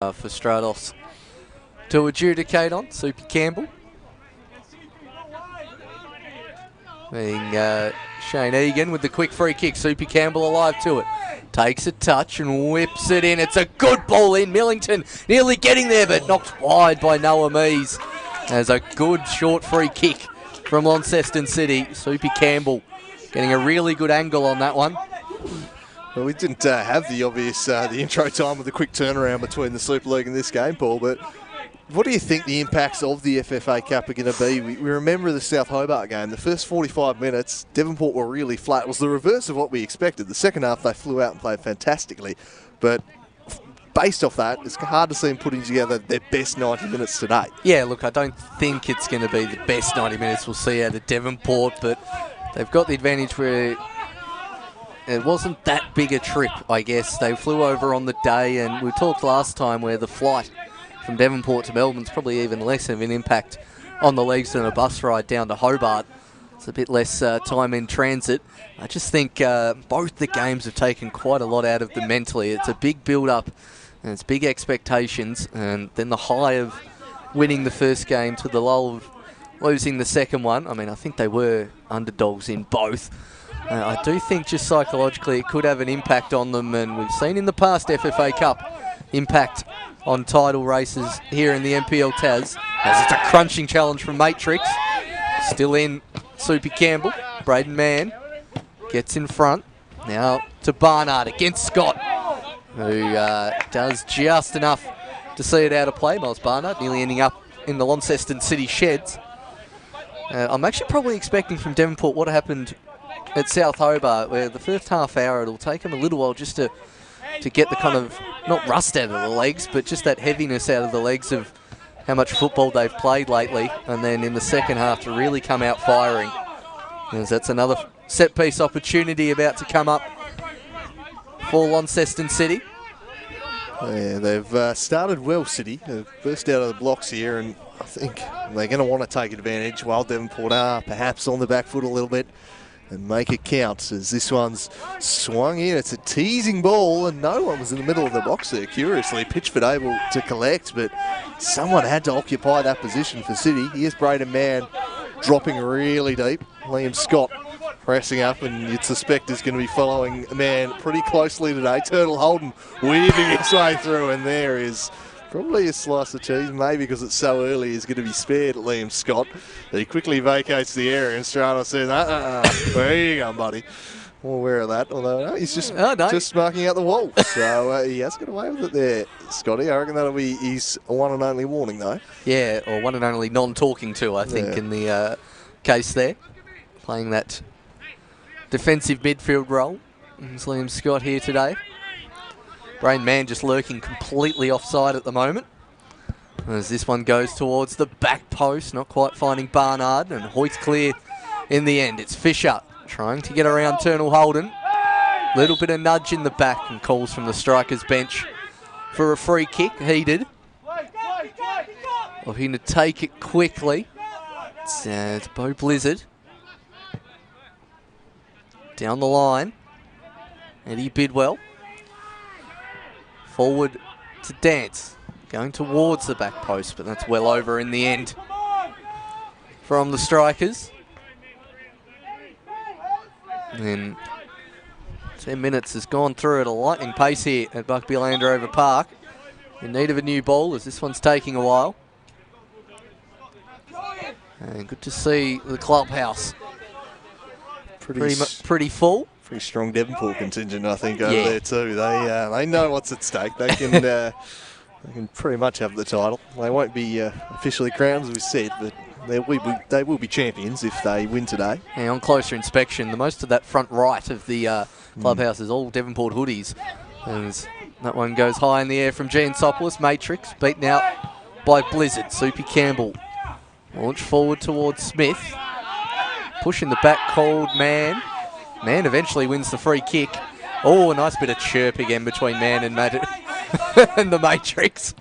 for Stratos to adjudicate on. Soupy Campbell. Being Shane Egan with the quick free kick. Soupy Campbell alive to it. Takes a touch and whips it in. It's a good ball in. Millington nearly getting there, but knocked wide by Noah Mees. As a good short free kick from Launceston City. Soupy Campbell getting a really good angle on that one. Well, we didn't have the obvious the intro time with the quick turnaround between the Super League and this game, Paul, but what do you think the impacts of the FFA Cup are going to be? We remember the South Hobart game. The first 45 minutes, Devonport were really flat. It was the reverse of what we expected. The second half, they flew out and played fantastically. But based off that, it's hard to see them putting together their best 90 minutes today. Yeah, look, I don't think it's going to be the best 90 minutes we'll see out of Devonport, but they've got the advantage where it wasn't that big a trip, I guess. They flew over on the day, and we talked last time where the flight from Devonport to Melbourne's probably even less of an impact on the legs than a bus ride down to Hobart. It's a bit less time in transit. I just think both the games have taken quite a lot out of them mentally. It's a big build-up, and it's big expectations, and then the high of winning the first game to the lull of losing the second one. I mean, I think they were underdogs in both. I do think just psychologically it could have an impact on them, and we've seen in the past FFA Cup impact on title races here in the NPL Tas, as it's a crunching challenge from Matrix. Still in Soupy Campbell. Braden Mann gets in front. Now to Barnard against Scott, who does just enough to see it out of play. Miles Barnard nearly ending up in the Launceston City sheds. I'm actually probably expecting from Devonport what happened at South Hobart, where the first half hour it'll take them a little while just to get the kind of, not rust out of the legs, but just that heaviness out of the legs of how much football they've played lately, and then in the second half to really come out firing. As that's another set-piece opportunity about to come up for Launceston City. Yeah, they've started well, City. They've burst out of the blocks here, and I think they're going to want to take advantage while Devonport are perhaps on the back foot a little bit and make it count, as this one's swung in. It's a teasing ball, and no one was in the middle of the box there, curiously. Pitchford able to collect, but someone had to occupy that position for City. Here's Braden Mann dropping really deep. Liam Scott pressing up, and you'd suspect is going to be following Mann pretty closely today. Turtle Holden weaving its way through, and there is probably a slice of cheese, maybe because it's so early, is going to be spared at Liam Scott. He quickly vacates the area, and Stratos says, there you go, buddy. More aware of that, although no, he's just marking out the wall. So he has got away with it there, Scotty. I reckon that'll be his one and only warning, though. Yeah, or one and only non-talking to, I think, in the case there. Playing that defensive midfield role. Is Liam Scott here today. Brain Man just lurking completely offside at the moment. As this one goes towards the back post, not quite finding Barnard, and Hoyt's clear in the end. It's Fisher trying to get around Turtle Holden. Little bit of nudge in the back, and calls from the striker's bench for a free kick. Heated. Looking to take it quickly. It's Bo Blizzard. Down the line. Eddie Bidwell. Forward to Dance, going towards the back post, but that's well over in the end from the strikers. And then 10 minutes has gone through at a lightning pace here at Buckby Land Rover Park. In need of a new ball, as this one's taking a while. And good to see the clubhouse pretty full. Pretty strong Devonport contingent, I think, over there too. They know what's at stake. They can they can pretty much have the title. They won't be officially crowned, as we said, but they will be champions if they win today. And on closer inspection, the most of that front right of the clubhouse is all Devonport hoodies. And that one goes high in the air from Giansopoulos. Matrix beaten out by Blizzard. Soupy Campbell launch forward towards Smith. Pushing the back, called Mann. Mann eventually wins the free kick. Oh, a nice bit of chirp again between Mann and and the Matrix.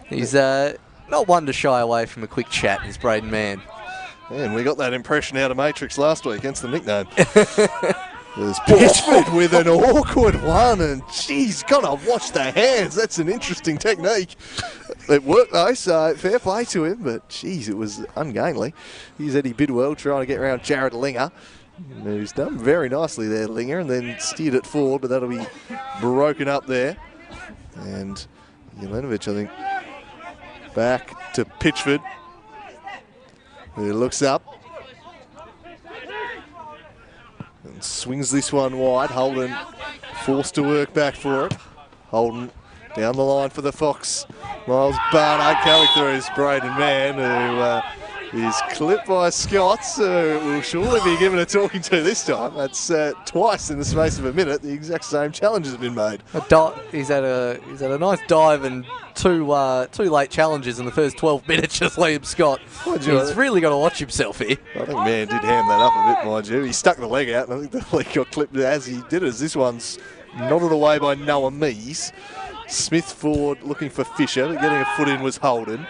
He's not one to shy away from a quick chat, is Braden Mann. And we got that impression out of Matrix last week, hence the nickname. There's Pitchford with an awkward one, and geez, gotta watch the hands. That's an interesting technique. It worked though, so fair play to him, but geez, it was ungainly. Here's Eddie Bidwell trying to get around Jared Linger, who's done very nicely there, Linger, and then steered it forward, but that'll be broken up there. And Jelenovic, I think, back to Pitchford, who looks up and swings this one wide. Holden forced to work back for it. Holden down the line for the Fox. Miles Barnard coming through his Braden man, who is clipped by Scott, so will surely be given a talking to this time. That's twice in the space of a minute. The exact same challenge has been made. He's had a nice dive and two late challenges in the first 12 minutes, just Liam Scott. He's really got to watch himself here. I think man did ham that up a bit, mind you. He stuck the leg out, and I think the leg got clipped as he did it. This one's nodded away by Noah Mees. Smith forward looking for Fisher, but getting a foot in was Holden.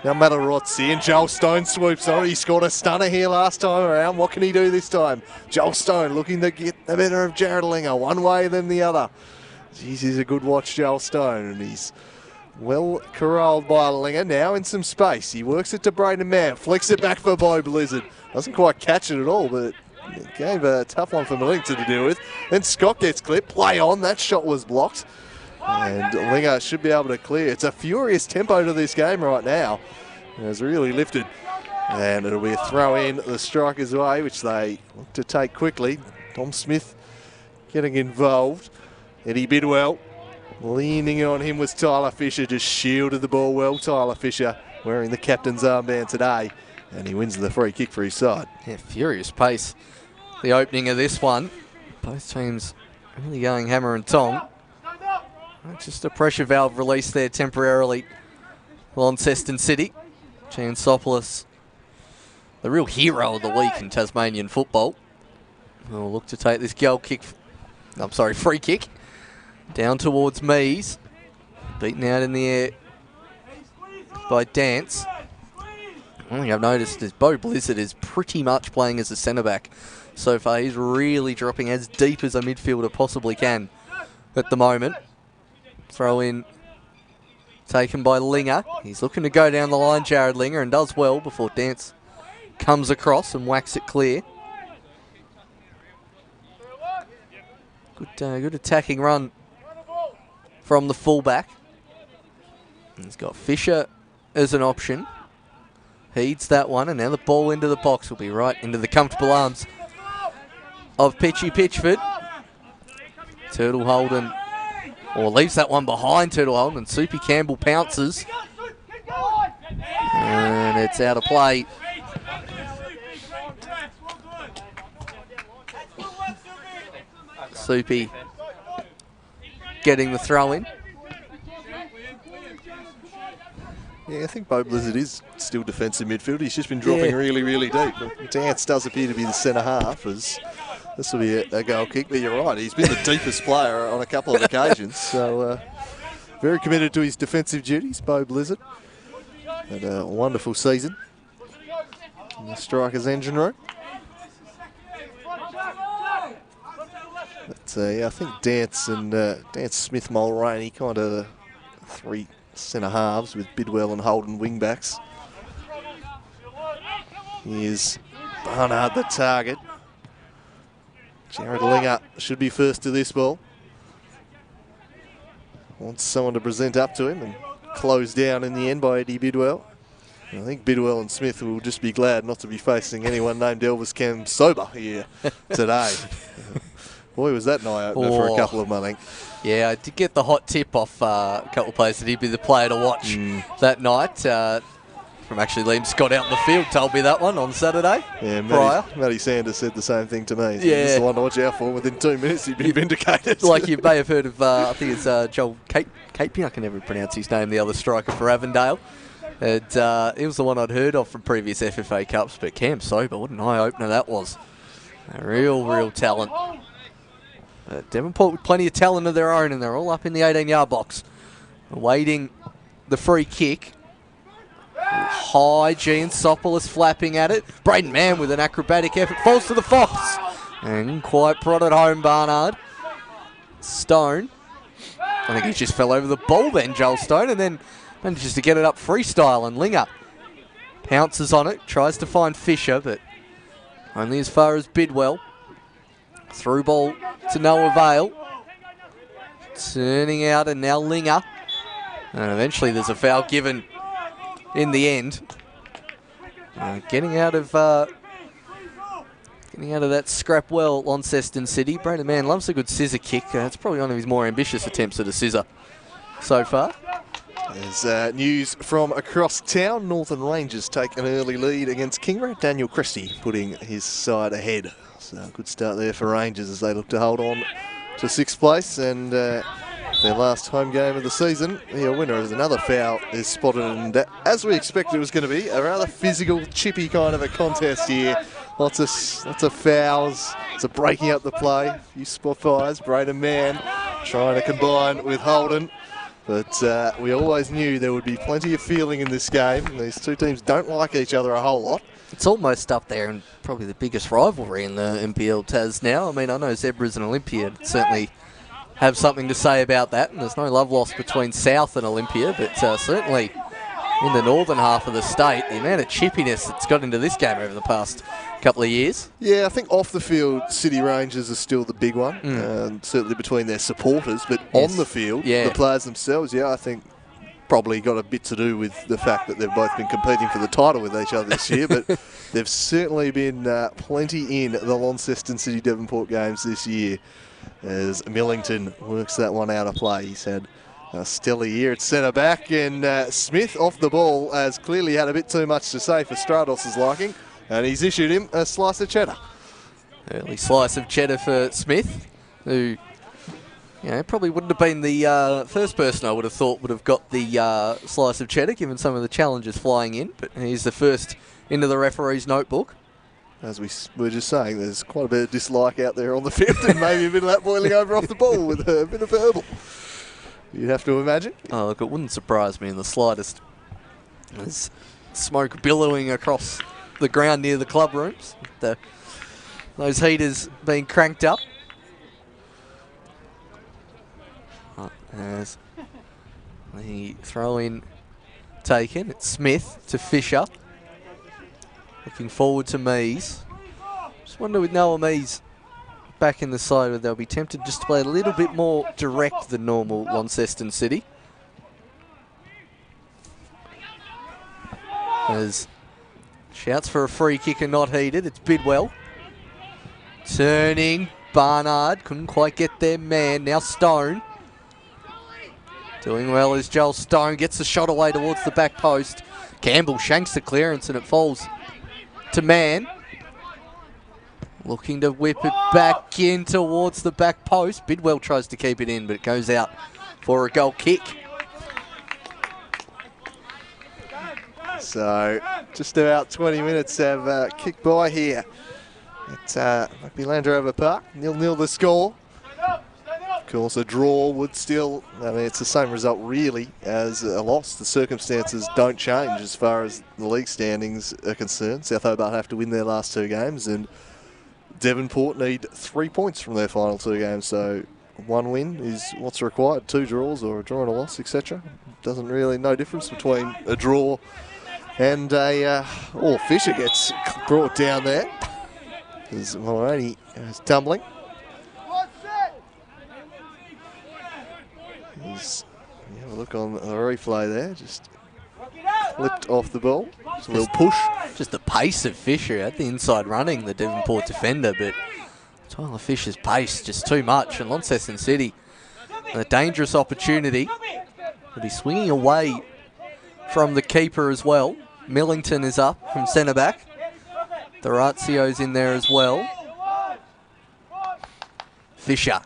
Now Matarozzi, and Joel Stone swoops on. He scored a stunner here last time around. What can he do this time? Joel Stone looking to get the better of Jared Linger, one way then the other. Jeez, he's a good watch, Joel Stone, and he's well corralled by Linger. Now in some space. He works it to Braden Mann, flicks it back for Bo Blizzard. Doesn't quite catch it at all, but it gave a tough one for Millington to deal with. Then Scott gets clipped. Play on. That shot was blocked. And Linger should be able to clear. It's a furious tempo to this game right now. It's really lifted. And it'll be a throw in the Strikers' way, which they look to take quickly. Tom Smith getting involved. Eddie Bidwell leaning on him was Tyler Fisher. Just shielded the ball well. Tyler Fisher wearing the captain's armband today. And he wins the free kick for his side. Yeah, furious pace. The opening of this one. Both teams really going hammer and tong. Just a pressure valve release there temporarily. Launceston City. Chansopoulos, the real hero of the week in Tasmanian football. We'll look to take this free kick. Down towards Mees. Beaten out in the air by Dance. One thing I've noticed is Bo Blizzard is pretty much playing as a centre-back so far. He's really dropping as deep as a midfielder possibly can at the moment. Throw in taken by Linger. He's looking to go down the line, Jared Linger, and does well before Dance comes across and whacks it clear. Good attacking run from the fullback. He's got Fisher as an option. Heeds that one, and now the ball into the box will be right into the comfortable arms of Pitchy Pitchford. Turtle Holden, or leaves that one behind Turtle Holden, and Soupy Campbell pounces. And it's out of play. Soupy getting the throw in. Yeah, I think Bo Blizzard is still defensive midfield. He's just been dropping really, really deep. Dance does appear to be the centre half, as this will be a goal kick, but you're right, he's been the deepest player on a couple of occasions. So very committed to his defensive duties, Bo Blizzard. Had a wonderful season in the Strikers engine room. But yeah, I think Dance and Dance Smith Mulraney kind of the three centre halves with Bidwell and Holden wing backs. Here's Barnard the target. Jared Linger should be first to this ball. Wants someone to present up to him and closed down in the end by Eddie Bidwell. I think Bidwell and Smith will just be glad not to be facing anyone named Elvis Cam sober here today. Boy, was that night opener for a couple of them, I think. Yeah, I did get the hot tip off a couple of players that he'd be the player to watch that night. From actually Liam Scott out in the field told me that one on Saturday. Yeah, prior. Matty Sanders said the same thing to me. So yeah. This is the one to watch out for. Within 2 minutes, he'd been vindicated. Like you may have heard of, I think it's Joel Capian, I can never pronounce his name, the other striker for Avondale. And he was the one I'd heard of from previous FFA Cups, but Cam sober, what an eye-opener that was. A real talent. Devonport with plenty of talent of their own, and they're all up in the 18-yard box, awaiting the free kick. High, Giansopoulos flapping at it. Braden Mann with an acrobatic effort falls to the Fox, And quite prodded home, Barnard. Stone. I think he just fell over the ball then, Joel Stone, and then manages to get it up freestyle, and Linger pounces on it, tries to find Fisher, but only as far as Bidwell. Through ball to no avail. Turning out, and now Linger. And eventually there's a foul given in the end. Getting out of that scrap well, Launceston City. Braden man loves a good scissor kick. It's probably one of his more ambitious attempts at a scissor so far. There's news from across town. Northern Rangers take an early lead against Kingra. Daniel Christie putting his side ahead. So a good start there for Rangers as they look to hold on to 6th place, and their last home game of the season. The winner is another foul is spotted, and as we expected it was going to be, a rather physical, chippy kind of a contest here. Lots of fouls, lots of breaking up the play, a few spot fires. Braden man trying to combine with Holden, but we always knew there would be plenty of feeling in this game. These two teams don't like each other a whole lot. It's almost up there and probably the biggest rivalry in the NPL Tas now. I mean, I know Zebras and Olympia certainly have something to say about that, and there's no love lost between South and Olympia, but certainly in the northern half of the state, the amount of chippiness that's got into this game over the past couple of years. Yeah, I think off the field, City Rangers are still the big one, certainly between their supporters, but on the field, the players themselves, I think probably got a bit to do with the fact that they've both been competing for the title with each other this year, but they've certainly been plenty in the Launceston City Devonport games this year as Millington works that one out of play. He's had a stellar year at centre back, and Smith off the ball has clearly had a bit too much to say for Stratos' liking, and he's issued him a slice of cheddar. Early slice of cheddar for Smith, who probably wouldn't have been the first person I would have thought would have got the slice of cheddar, given some of the challenges flying in, but he's the first into the referee's notebook. As we were just saying, there's quite a bit of dislike out there on the field, and maybe a bit of that boiling over off the ball with a bit of verbal. You'd have to imagine. Oh, look, it wouldn't surprise me in the slightest. There's smoke billowing across the ground near the club rooms. Those heaters being cranked up. As the throw-in taken, it's Smith to Fisher. Looking forward to Mees. Just wonder with Noah Mees back in the side whether they'll be tempted just to play a little bit more direct than normal Launceston City. As shouts for a free kick are not heeded. It's Bidwell. Turning, Barnard couldn't quite get their man. Now Stone. Doing well as Joel Stone gets the shot away towards the back post. Campbell shanks the clearance and it falls to man. Looking to whip it back in towards the back post. Bidwell tries to keep it in, but it goes out for a goal kick. So just about 20 minutes have kicked by here at Rugby Land Rover Park. 0-0 the score. Of course, a draw would still, it's the same result really as a loss. The circumstances don't change as far as the league standings are concerned. South Hobart have to win their last 2 games, and Devonport need 3 points from their final 2 games. So 1 win is what's required. 2 draws or a draw and a loss, etc. Doesn't really, no difference between a draw and Fisher gets brought down there as Mulraney is tumbling. Have a look on the replay there, just flipped off the ball. Just a little push. Just the pace of Fisher at the inside running, the Devonport defender, but Tyler Fisher's pace just too much. And Launceston City, a dangerous opportunity, but he's swinging away from the keeper as well. Millington is up from centre back. Dorazio's in there as well. Fisher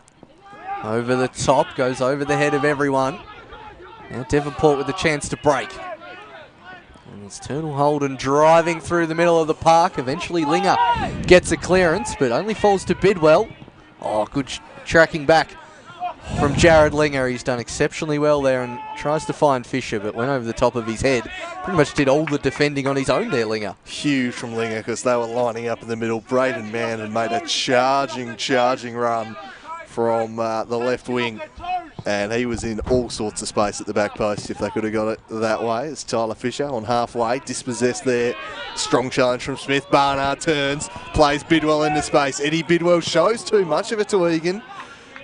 over the top, goes over the head of everyone. Now Devonport with the chance to break. And it's Turnell Holden driving through the middle of the park. Eventually Linger gets a clearance, but only falls to Bidwell. Oh, good tracking back from Jared Linger. He's done exceptionally well there and tries to find Fisher, but went over the top of his head. Pretty much did all the defending on his own there, Linger. Huge from Linger because they were lining up in the middle. Braden, man, and made a charging run from the left wing. And he was in all sorts of space at the back post if they could have got it that way. It's Tyler Fisher on halfway, dispossessed there. Strong challenge from Smith. Barnard turns, plays Bidwell into space. Eddie Bidwell shows too much of it to Egan.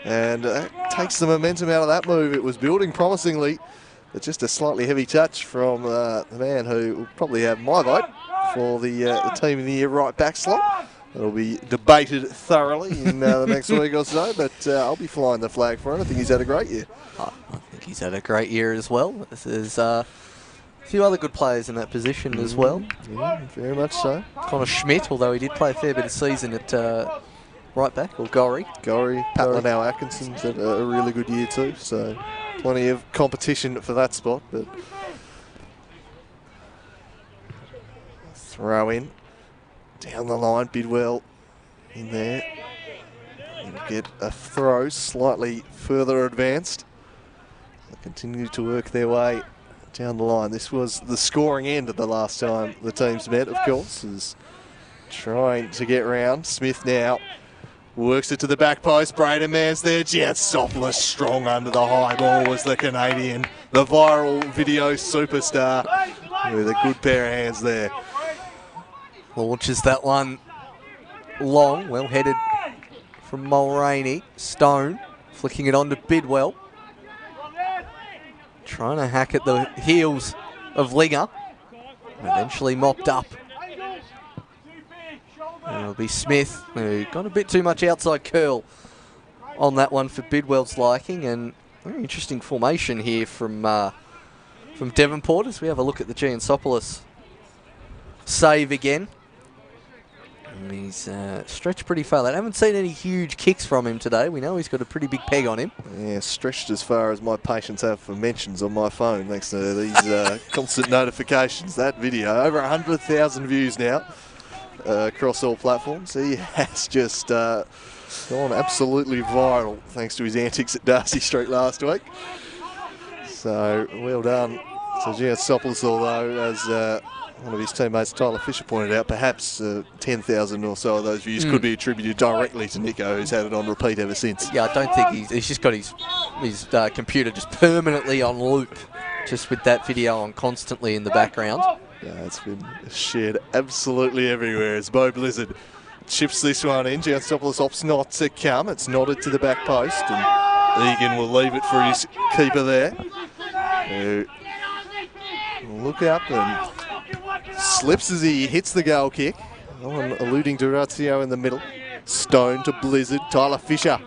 And takes the momentum out of that move. It was building promisingly, but just a slightly heavy touch from the man who will probably have my vote for the team of the year right back slot. It'll be debated thoroughly in the next week or so, but I'll be flying the flag for him. I think he's had a great year. I think he's had a great year as well. There's a few other good players in that position as well. Yeah, very much so. Connor Schmidt, although he did play a fair bit of season at right back, or Gorry. Pat Linnell Atkinson's had a really good year too, so plenty of competition for that spot. But throw in. Down the line, Bidwell in there. He'll get a throw slightly further advanced. They continue to work their way down the line. This was the scoring end of the last time the teams met, of course, is trying to get round. Smith now works it to the back post. Braden man's there. Giansopoulos strong under the high ball was the Canadian. The viral video superstar with a good pair of hands there. Launches that one long, well headed from Mulraney. Stone flicking it on to Bidwell. Trying to hack at the heels of Linger. Eventually mopped up. And it'll be Smith, who got a bit too much outside curl on that one for Bidwell's liking. And very interesting formation here from Devonport as we have a look at the Giansopoulos save again. And he's stretched pretty far. I haven't seen any huge kicks from him today. We know he's got a pretty big peg on him. Yeah, stretched as far as my patience have for mentions on my phone thanks to these constant notifications. That video, over 100,000 views now across all platforms. He has just gone absolutely viral thanks to his antics at Darcy Street last week. So, well done to Giansopoulos, although, as one of his teammates, Tyler Fisher, pointed out, perhaps 10,000 or so of those views could be attributed directly to Nico, who's had it on repeat ever since. Yeah, I don't think he's just got his computer just permanently on loop, just with that video on constantly in the background. Yeah, it's been shared absolutely everywhere as Bo Blizzard chips this one in. Giansopoulos opts not to come. It's nodded to the back post, and Egan will leave it for his keeper there, who will look up and slips as he hits the goal kick. No one alluding to Razio in the middle. Stone to Blizzard. Tyler Fisher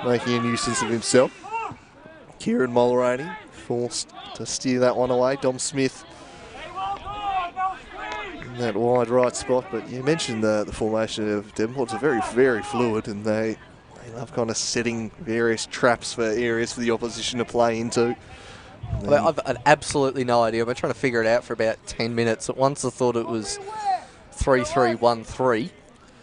making a nuisance of himself. Kieran Mulraney forced to steer that one away. Dom Smith in that wide right spot. But you mentioned the formation of Devonport. It's very, very fluid, and they love kind of setting various traps for areas for the opposition to play into. Well, I've had absolutely no idea. I've been trying to figure it out for about 10 minutes. At once I thought it was 3-3-1-3.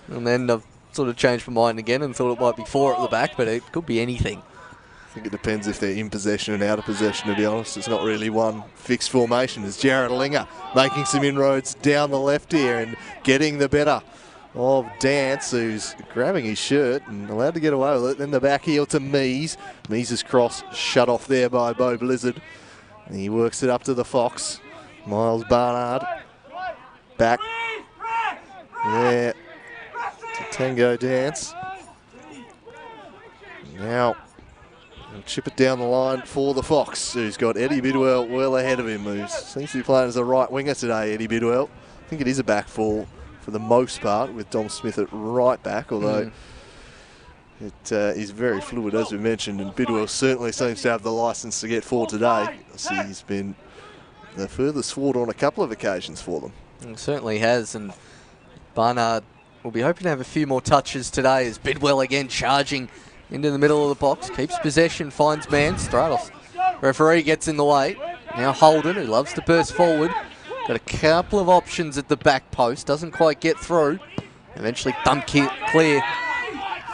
And then I've sort of changed my mind again and thought it might be 4 at the back, but it could be anything. I think it depends if they're in possession and out of possession, to be honest. It's not really one fixed formation. As Jared Linger making some inroads down the left here and getting the better of Dance, who's grabbing his shirt and allowed to get away with it. Then the back heel to Mees. Mees' cross shut off there by Bo Blizzard. And he works it up to the Fox. Miles Barnard. Back. There to Tango Dance. Now he'll chip it down the line for the Fox, who's got Eddie Bidwell well ahead of him, who seems to be playing as a right winger today, Eddie Bidwell. I think it is a back four for the most part, with Dom Smith at right back, although it is very fluid, as we mentioned, and Bidwell certainly seems to have the licence to get forward today. I see he's been the furthest forward on a couple of occasions for them. It certainly has, and Barnard will be hoping to have a few more touches today as Bidwell again charging into the middle of the box, keeps possession, finds man, Stratos. Referee gets in the way. Now Holden, who loves to burst forward. Got a couple of options at the back post, doesn't quite get through. Eventually dumped clear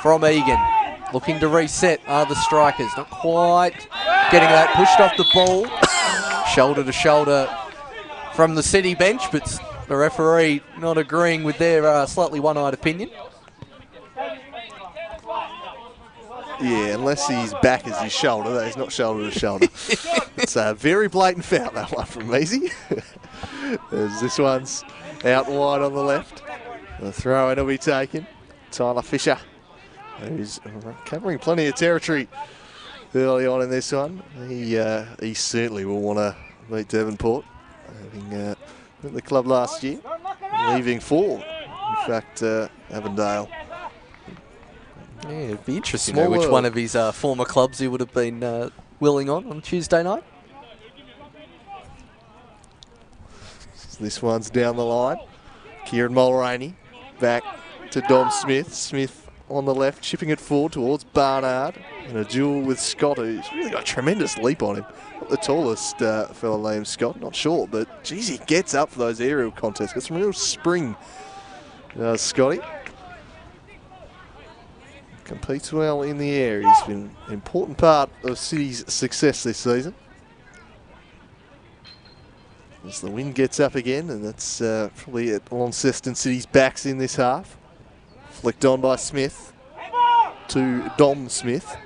from Egan. looking to reset are the strikers. Not quite getting that, pushed off the ball. Shoulder to shoulder from the City bench, but the referee not agreeing with their slightly one-eyed opinion. Yeah, unless his back is his shoulder, that is not shoulder to shoulder. It's a very blatant foul, that one from Measy. As this one's out wide on the left. The throw-in will be taken. Tyler Fisher, who's covering plenty of territory early on in this one. He certainly will want to beat Devonport, having at the club last year, leaving for, in fact, Avondale. Yeah, it'd be interesting to know which one of his former clubs he would have been willing on Tuesday night. This one's down the line. Kieran Mulraney back to Dom Smith. Smith on the left, chipping it forward towards Barnard. And a duel with Scott, who's really got a tremendous leap on him. Not the tallest fellow named Scott, not short, but geez, he gets up for those aerial contests. Got some real spring, Scotty. Competes well in the air. He's been an important part of City's success this season. As the wind gets up again, and that's probably at Launceston City's backs in this half. Flicked on by Smith to Dom Smith.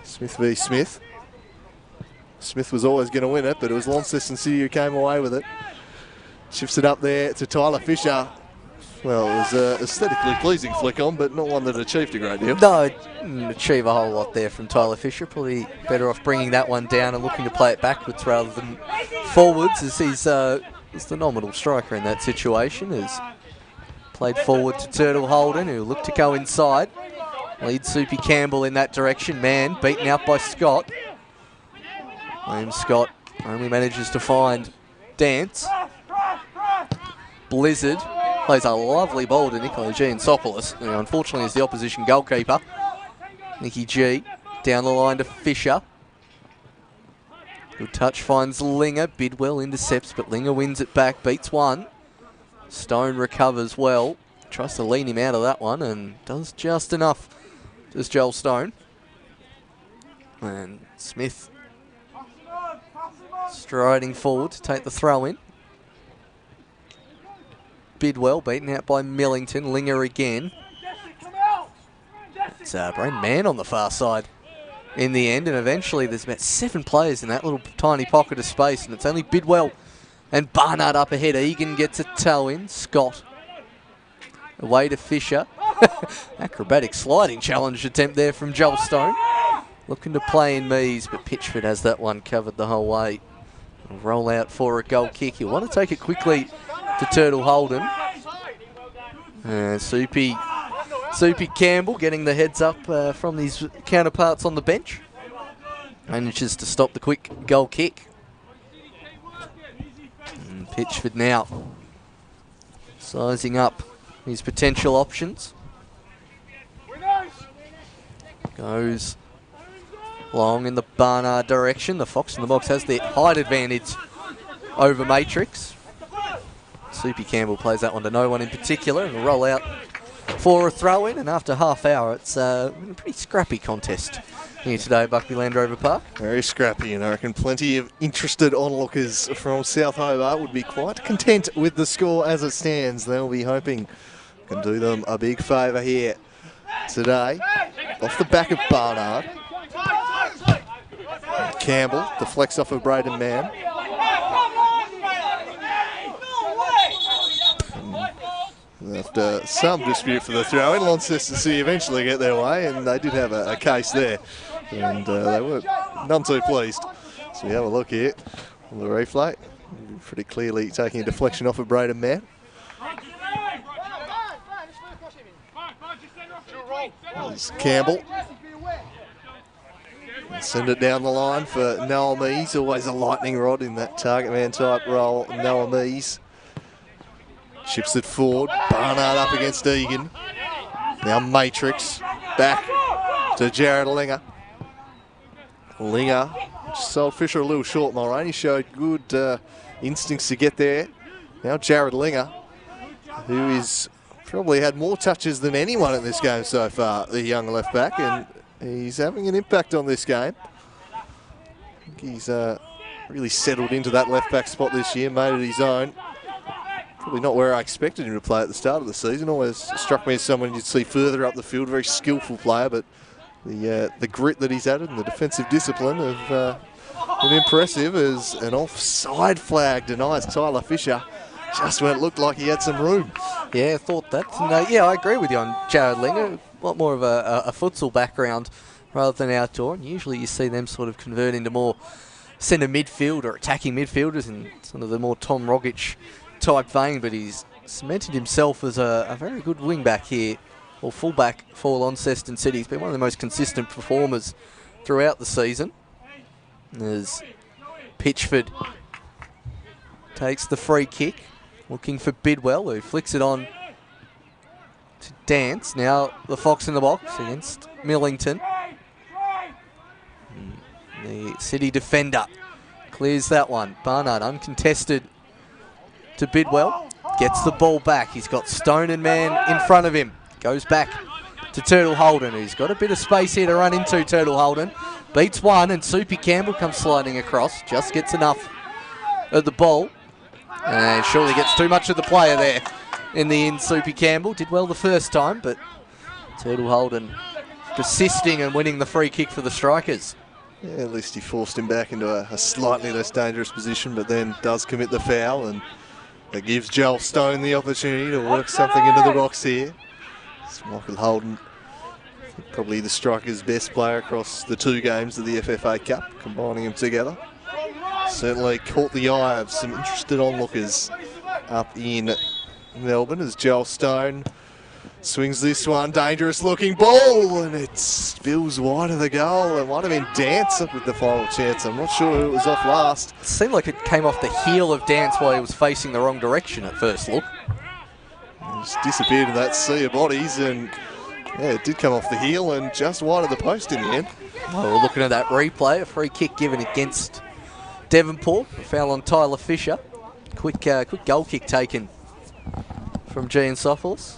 Smith v Smith. Smith was always going to win it, but it was Launceston City who came away with it. Shifts it up there to Tyler Fisher. Well, it was an aesthetically pleasing flick on, but not one that achieved a great deal. No, didn't achieve a whole lot there from Tyler Fisher. Probably better off bringing that one down and looking to play it backwards rather than forwards, as he's the nominal striker in that situation. Has played forward to Turtle Holden, who looked to go inside. Leads Soupy Campbell in that direction. Man, beaten out by Scott. William Scott only manages to find Dance. Blizzard plays a lovely ball to Nicola Giansopoulos, who unfortunately is the opposition goalkeeper. Nicky G down the line to Fisher. Good touch finds Linger. Bidwell intercepts, but Linger wins it back, beats one. Stone recovers well. Tries to lean him out of that one and does just enough. Does Joel Stone. And Smith striding forward to take the throw in. Bidwell beaten out by Millington. Linger again. It's Braden Mann on the far side in the end, and eventually there's about 7 players in that little tiny pocket of space, and it's only Bidwell and Barnard up ahead. Egan gets a toe in. Scott away to Fisher. Acrobatic sliding challenge attempt there from Joel Stone. Looking to play in Mees, but Pitchford has that one covered the whole way. Roll out for a goal kick. He'll want to take it quickly to Turtle Holden. Soupy Campbell getting the heads up from his counterparts on the bench. Manages to stop the quick goal kick. And Pitchford now sizing up his potential options. Goes long in the Barnard direction. The Fox in the box has the height advantage over Matrix. Soupy Campbell plays that one to no one in particular and will roll out for a throw-in. And after half hour, it's a pretty scrappy contest here today at Buckby Land Rover Park. Very scrappy, and I reckon plenty of interested onlookers from South Hobart would be quite content with the score as it stands. They'll be hoping can do them a big favour here today. Off the back of Barnard. Campbell deflects off of Braden Mann. After some dispute for the throw-in, Launceston City eventually get their way, and they did have a case there, and they were none too pleased. So we have a look here on the replay. Pretty clearly taking a deflection off of Braden Mann. There's Campbell. Send it down the line for Noah Mees. Always a lightning rod in that target man type role, Noah Mees. Chips it forward. Barnard up against Egan. Now Matrix. Back to Jared Linger. Linger just sold Fisher a little short. Mulraney showed good instincts to get there. Now Jared Linger, who is probably had more touches than anyone in this game so far, the young left back, and he's having an impact on this game. I think he's really settled into that left back spot this year, made it his own. Probably not where I expected him to play at the start of the season. Always struck me as someone you'd see further up the field, very skillful player, but the grit that he's added and the defensive discipline have been impressive as an offside flag denies Tyler Fisher just when it looked like he had some room. Yeah, I thought that. And, yeah, I agree with you on Jared Ling. A lot more of a futsal background rather than outdoor. And usually you see them sort of convert into more centre midfield or attacking midfielders in sort of the more Tom Rogic type vein, but he's cemented himself as a very good wing back here, or full back for Launceston City. He's been one of the most consistent performers throughout the season. As Pitchford takes the free kick, looking for Bidwell, who flicks it on to Dance. Now the Fox in the box against Millington. The City defender clears that one. Barnard uncontested to Bidwell. Gets the ball back. He's got Stone and man in front of him. Goes back to Turtle Holden, who's got a bit of space here to run into. Turtle Holden beats one, and Soupy Campbell comes sliding across. Just gets enough of the ball. And surely gets too much of the player there in the end. Soupy Campbell did well the first time, but Turtle Holden persisting and winning the free kick for the Strikers. Yeah, at least he forced him back into a slightly less dangerous position, but then does commit the foul, and that gives Joel Stone the opportunity to work something into the box here. It's Michael Holden, probably the Strikers' best player across the two games of the FFA Cup, combining them together. Certainly caught the eye of some interested onlookers up in Melbourne as Joel Stone swings this one, dangerous looking ball, and it spills wide of the goal. It might have been Dance up with the final chance. I'm not sure who it was off last. It seemed like it came off the heel of Dance while he was facing the wrong direction at first look. It just disappeared in that sea of bodies, and yeah, it did come off the heel and just wide of the post in the end. Well, we're looking at that replay, a free kick given against Devonport, a foul on Tyler Fisher. Quick goal kick taken from G and Soffles.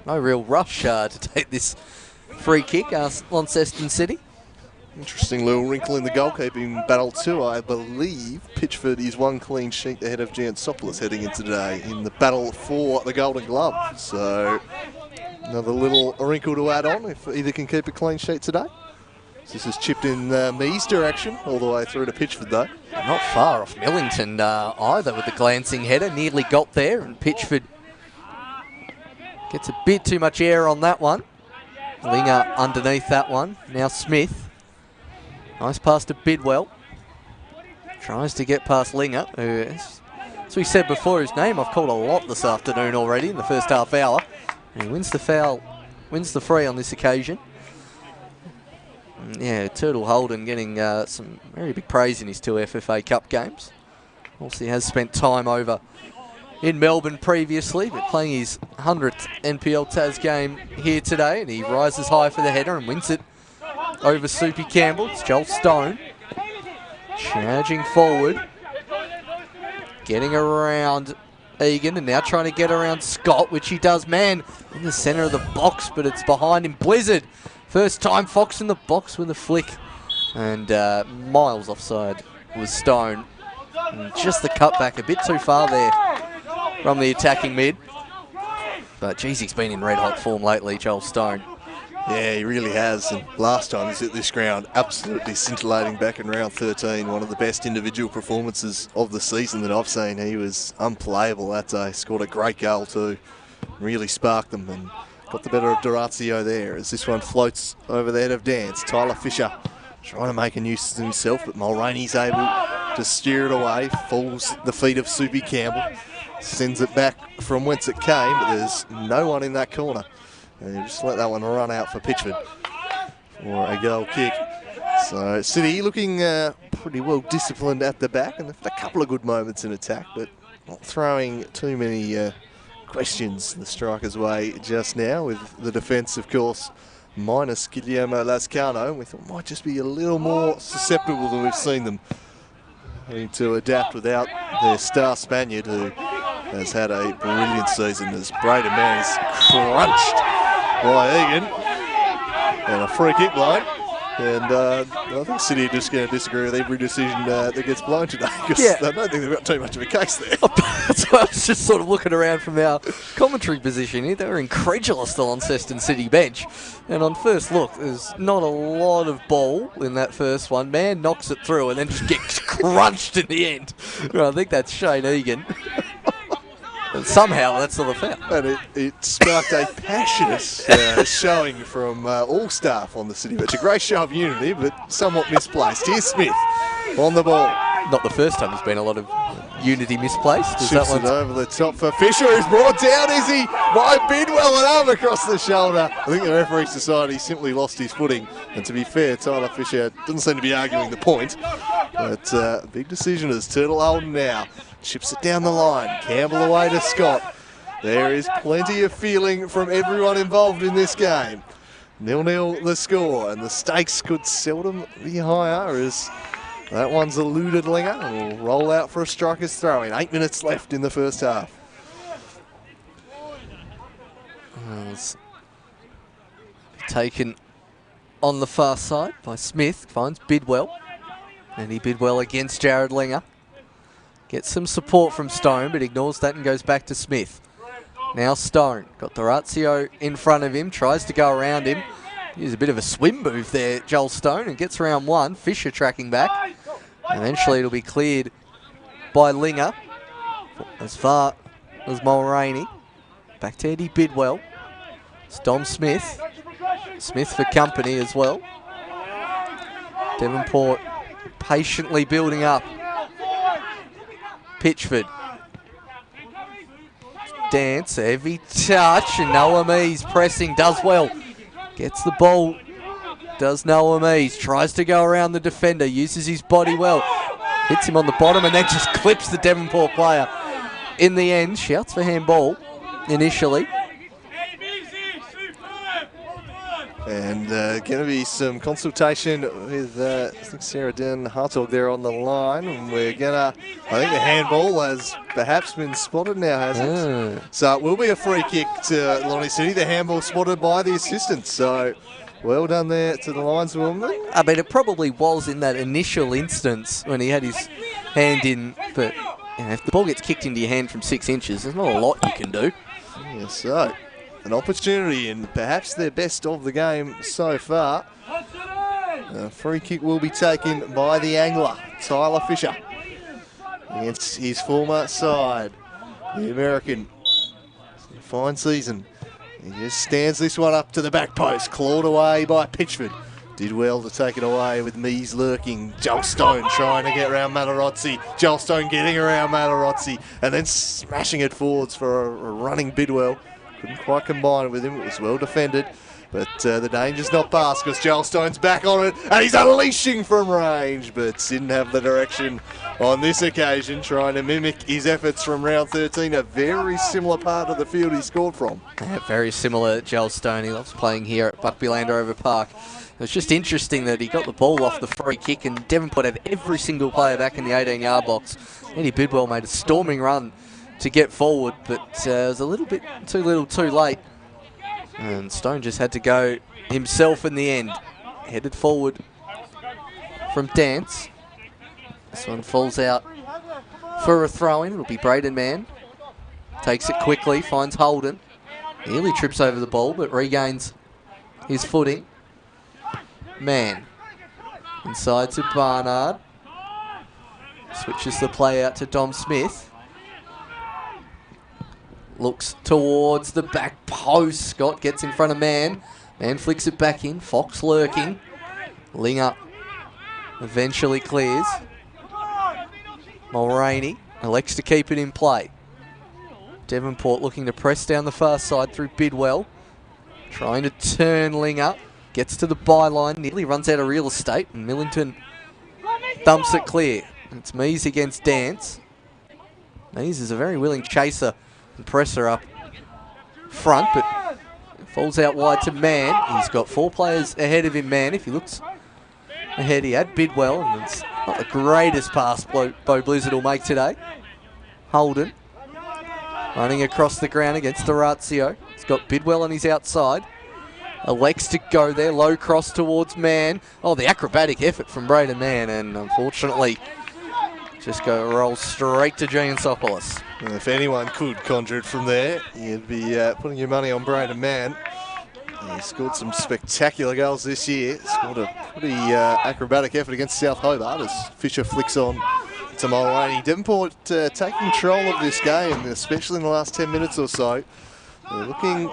No real rush to take this free kick, Launceston City. Interesting little wrinkle in the goalkeeping battle too. I believe Pitchford is one clean sheet ahead of Giantsopoulos heading into today in the battle for the Golden Glove. So another little wrinkle to add on if either can keep a clean sheet today. This is chipped in Mee's direction all the way through to Pitchford though. Not far off Millington either with the glancing header. Nearly got there, and Pitchford gets a bit too much air on that one. Linger underneath that one. Now Smith. Nice pass to Bidwell. Tries to get past Linger, who, as we said before, his name I've called a lot this afternoon already in the first half hour. And he wins the foul, wins the free on this occasion. And yeah, Turtle Holden getting some very big praise in his two FFA Cup games. Also, he has spent time over in Melbourne previously, but playing his 100th NPL Tas game here today, and he rises high for the header and wins it over Soupy Campbell. It's Joel Stone charging forward, getting around Egan, and now trying to get around Scott, which he does, man, in the centre of the box, but it's behind him. Blizzard, first time Fox in the box with a flick, and miles offside was Stone. And just the cutback a bit too far there from the attacking mid. But geez, he's been in red hot form lately, Joel Stone. Yeah, he really has. And last time he's at this ground, absolutely scintillating back in round 13. One of the best individual performances of the season that I've seen. He was unplayable that day. Scored a great goal too. Really sparked them and got the better of Durazio there as this one floats over the head of Dance. Tyler Fisher trying to make a nuisance of himself, but Mulraney's able to steer it away. Falls at the feet of Soupy Campbell. Sends it back from whence it came, but there's no one in that corner. And just let that one run out for Pitchford for a goal kick. So City looking pretty well disciplined at the back, and they've had a couple of good moments in attack, but not throwing too many questions the Strikers' way just now, with the defence, of course, minus Guillermo Lascano. We thought might just be a little more susceptible than we've seen them having to adapt without their star Spaniard, who has had a brilliant season as Braden man is crunched by Egan. And a free kick line. And I think City are just going to disagree with every decision that gets blown today, because I don't think they've got too much of a case there. That's why I was just sort of looking around from our commentary position here. They were incredulous, the Launceston City bench. And on first look, there's not a lot of ball in that first one. Man knocks it through and then just gets crunched in the end. Well, I think that's Shane Egan. And somehow that's not a foul. And it sparked a passionate showing from all staff on the City bench. A great show of unity, but somewhat misplaced. Here's Smith on the ball. Not the first time there's been a lot of unity misplaced. Shifts it over the top for Fisher, who's brought down, is he? By Bidwell, and arm across the shoulder. I think the referee's decided he simply lost his footing. And to be fair, Tyler Fisher doesn't seem to be arguing the point. But big decision as Turtle Holden now chips it down the line. Campbell away to Scott. There is plenty of feeling from everyone involved in this game. 0-0 the score, and the stakes could seldom be higher as that one's eluded Linger and will roll out for a striker's throw in. 8 minutes left in the first half. Taken on the far side by Smith, finds Bidwell. Andy Bidwell against Jared Linger. Gets some support from Stone, but ignores that and goes back to Smith. Now Stone, got Dorazio in front of him, tries to go around him. He's a bit of a swim move there, Joel Stone, and gets around one. Fisher tracking back. Eventually it'll be cleared by Linger. As far as Mulraney. Back to Eddie Bidwell. It's Dom Smith. Smith for company as well. Devonport patiently building up. Pitchford. Dance, a heavy touch, and Noah Mees pressing, does well. Gets the ball, does Noah Mees, tries to go around the defender, uses his body well. Hits him on the bottom and then just clips the Devonport player. In the end, shouts for handball initially. And going to be some consultation with I think Sarah Den Hartog there on the line. And we're going to, I think the handball has perhaps been spotted now, hasn't it? So it will be a free kick to Lonnie City. The handball spotted by the assistant. So well done there to the lineswoman. I mean, it probably was in that initial instance when he had his hand in. But you know, if the ball gets kicked into your hand from 6 inches, there's not a lot you can do. Yeah, so an opportunity and perhaps their best of the game so far. A free kick will be taken by the angler, Tyler Fisher, against his former side, the American. Fine season. He just stands this one up to the back post, clawed away by Pitchford. Did well to take it away with Mees lurking. Joel Stone trying to get around Malarozzi. Joel Stone getting around Malarozzi and then smashing it forwards for a running Bidwell. Couldn't quite combine with him. It was well defended. But the danger's not past because Joel Stone's back on it and he's unleashing from range, but didn't have the direction on this occasion, trying to mimic his efforts from round 13, a very similar part of the field he scored from. Yeah, very similar, Joel Stone. He loves playing here at Buckby Land Rover Park. It was just interesting that he got the ball off the free kick and Devonport had every single player back in the 18-yard box. Eddie Bidwell made a storming run to get forward, but it was a little bit too little too late. And Stone just had to go himself in the end. Headed forward from Dance. This one falls out for a throw-in. It'll be Braden man. Takes it quickly, finds Holden. Nearly trips over the ball, but regains his footing. Man. Inside to Barnard. Switches the play out to Dom Smith. Looks towards the back post. Scott gets in front of Man. Man flicks it back in. Fox lurking. Ling up. Eventually clears. Mulraney elects to keep it in play. Devonport looking to press down the far side through Bidwell. Trying to turn Ling up. Gets to the byline. Nearly runs out of real estate. And Millington dumps it clear. It's Mees against Dance. Mees is a very willing chaser. Presser up front, but falls out wide to Man. He's got 4 players ahead of him, Man. If he looks ahead, he had Bidwell, and it's Not the greatest pass Bo Blizzard will make today. Holden running across the ground against Orazio. He's got Bidwell on his outside. Elects to go there, low cross towards Mann. Oh, the acrobatic effort from Braden Mann, and unfortunately just roll straight to Giansopoulos. And if anyone could conjure it from there, you'd be putting your money on Braden Mann. He scored some spectacular goals this year. Scored a pretty acrobatic effort against South Hobart as Fisher flicks on to Mulraney. Devonport taking control of this game, especially in the last 10 minutes or so. They're looking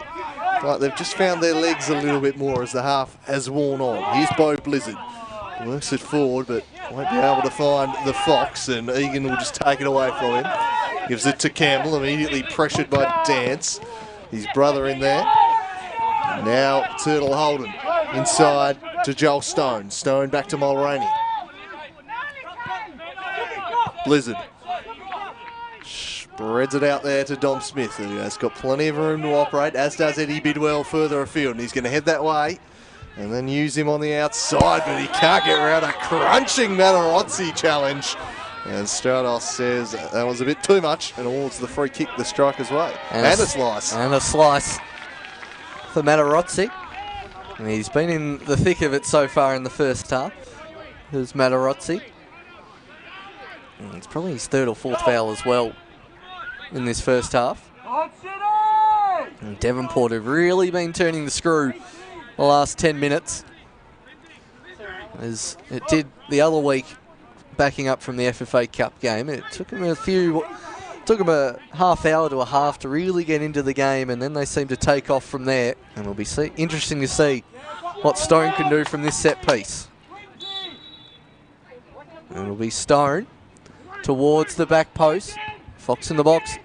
like they've just found their legs a little bit more as the half has worn on. Here's Bo Blizzard. Works it forward, but won't be able to find the Fox, and Egan will just take it away from him. Gives it to Campbell, immediately pressured by Dance. His brother in there. Now Turtle Holden inside to Joel Stone. Stone back to Mulraney. Blizzard spreads it out there to Dom Smith, who has got plenty of room to operate, as does Eddie Bidwell further afield. And he's going to head that way and then use him on the outside, but he can't get around a crunching Matarozzi challenge. And Stratos says that was a bit too much and awards the free kick the striker's way. And a slice. And a slice for Matarozzi. And he's been in the thick of it so far in the first half. Here's Matarozzi. And it's probably his third or fourth foul as well in this first half. And Devonport have really been turning the screw the last 10 minutes, as it did the other week, backing up from the FFA Cup game. It took them a half hour to a half to really get into the game, and then they seem to take off from there. And it'll be interesting to see what Stone can do from this set piece. And it'll be Stone towards the back post. Fox in the box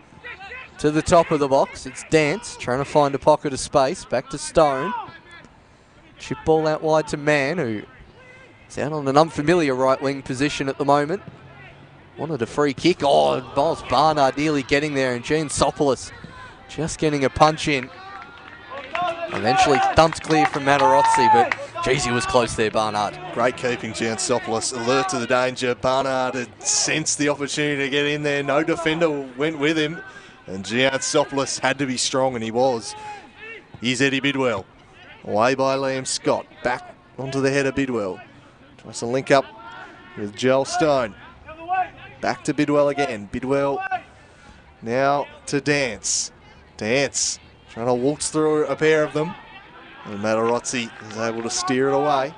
to the top of the box. It's Dance trying to find a pocket of space. Back to Stone. Chip ball out wide to Mann, who is out on an unfamiliar right wing position at the moment. Wanted a free kick. Oh, Miles Barnard nearly getting there, and Giansopoulos just getting a punch in. Eventually thumped clear from Matarozzi, but geez, he was close there, Barnard. Great keeping, Giansopoulos. Alert to the danger. Barnard had sensed the opportunity to get in there. No defender went with him, and Giansopoulos had to be strong, and he was. Here's Eddie Bidwell. Away by Liam Scott. Back onto the head of Bidwell. Tries to link up with Joel Stone. Back to Bidwell again. Bidwell now to Dance. Dance trying to waltz through a pair of them. And Matarozzi is able to steer it away.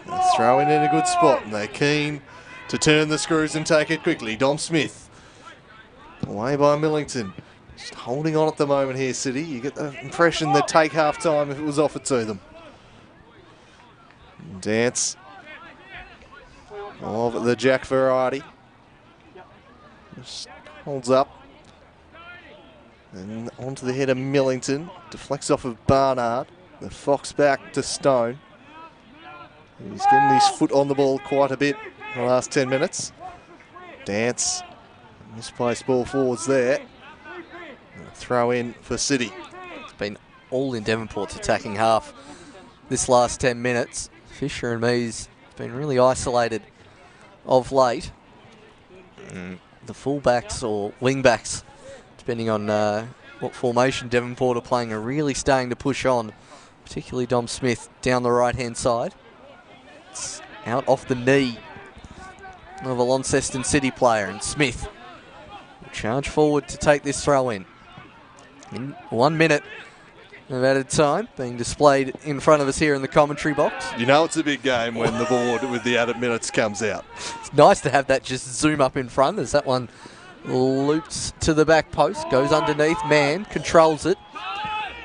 They throw in a good spot, and they're keen to turn the screws and take it quickly. Dom Smith. Away by Millington. Just holding on at the moment here, City. You get the impression they'd take half time if it was offered to them. Dance of the Jack variety. Just holds up. And onto the head of Millington. Deflects off of Barnard. The Fox back to Stone. He's getting his foot on the ball quite a bit in the last 10 minutes. Dance. Misplaced ball forwards there. Throw in for City. It's been all in Devonport's attacking half this last 10 minutes. Fisher and Mees have been really isolated of late. The fullbacks or wingbacks, depending on what formation Devonport are playing, are really starting to push on, particularly Dom Smith down the right-hand side. It's out off the knee of a Launceston City player, and Smith will charge forward to take this throw in. In 1 minute of added time being displayed in front of us here in the commentary box. You know it's a big game when the board with the added minutes comes out. It's nice to have that just zoom up in front as that one loops to the back post, goes underneath, Mann controls it.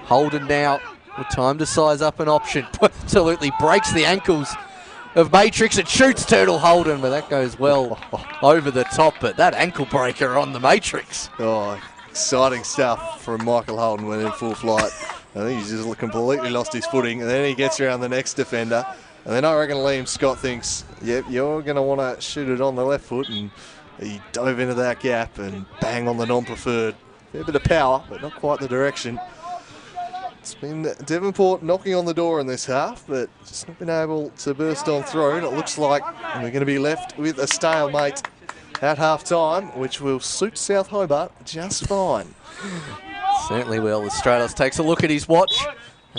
Holden now with time to size up an option. Absolutely breaks the ankles of Matrix. It shoots Turtle Holden, but that goes well over the top. But that ankle breaker on the Matrix. Oh, exciting stuff from Michael Holden when in full flight. I think he's just completely lost his footing, and then he gets around the next defender. And then I reckon Liam Scott thinks, yep, you're going to want to shoot it on the left foot, and he dove into that gap and bang on the non-preferred. A bit of power, but not quite the direction. It's been Devonport knocking on the door in this half, but just not been able to burst on through. And it looks like we're going to be left with a stalemate at half-time, which will suit South Hobart just fine. Certainly will. As Stratos takes a look at his watch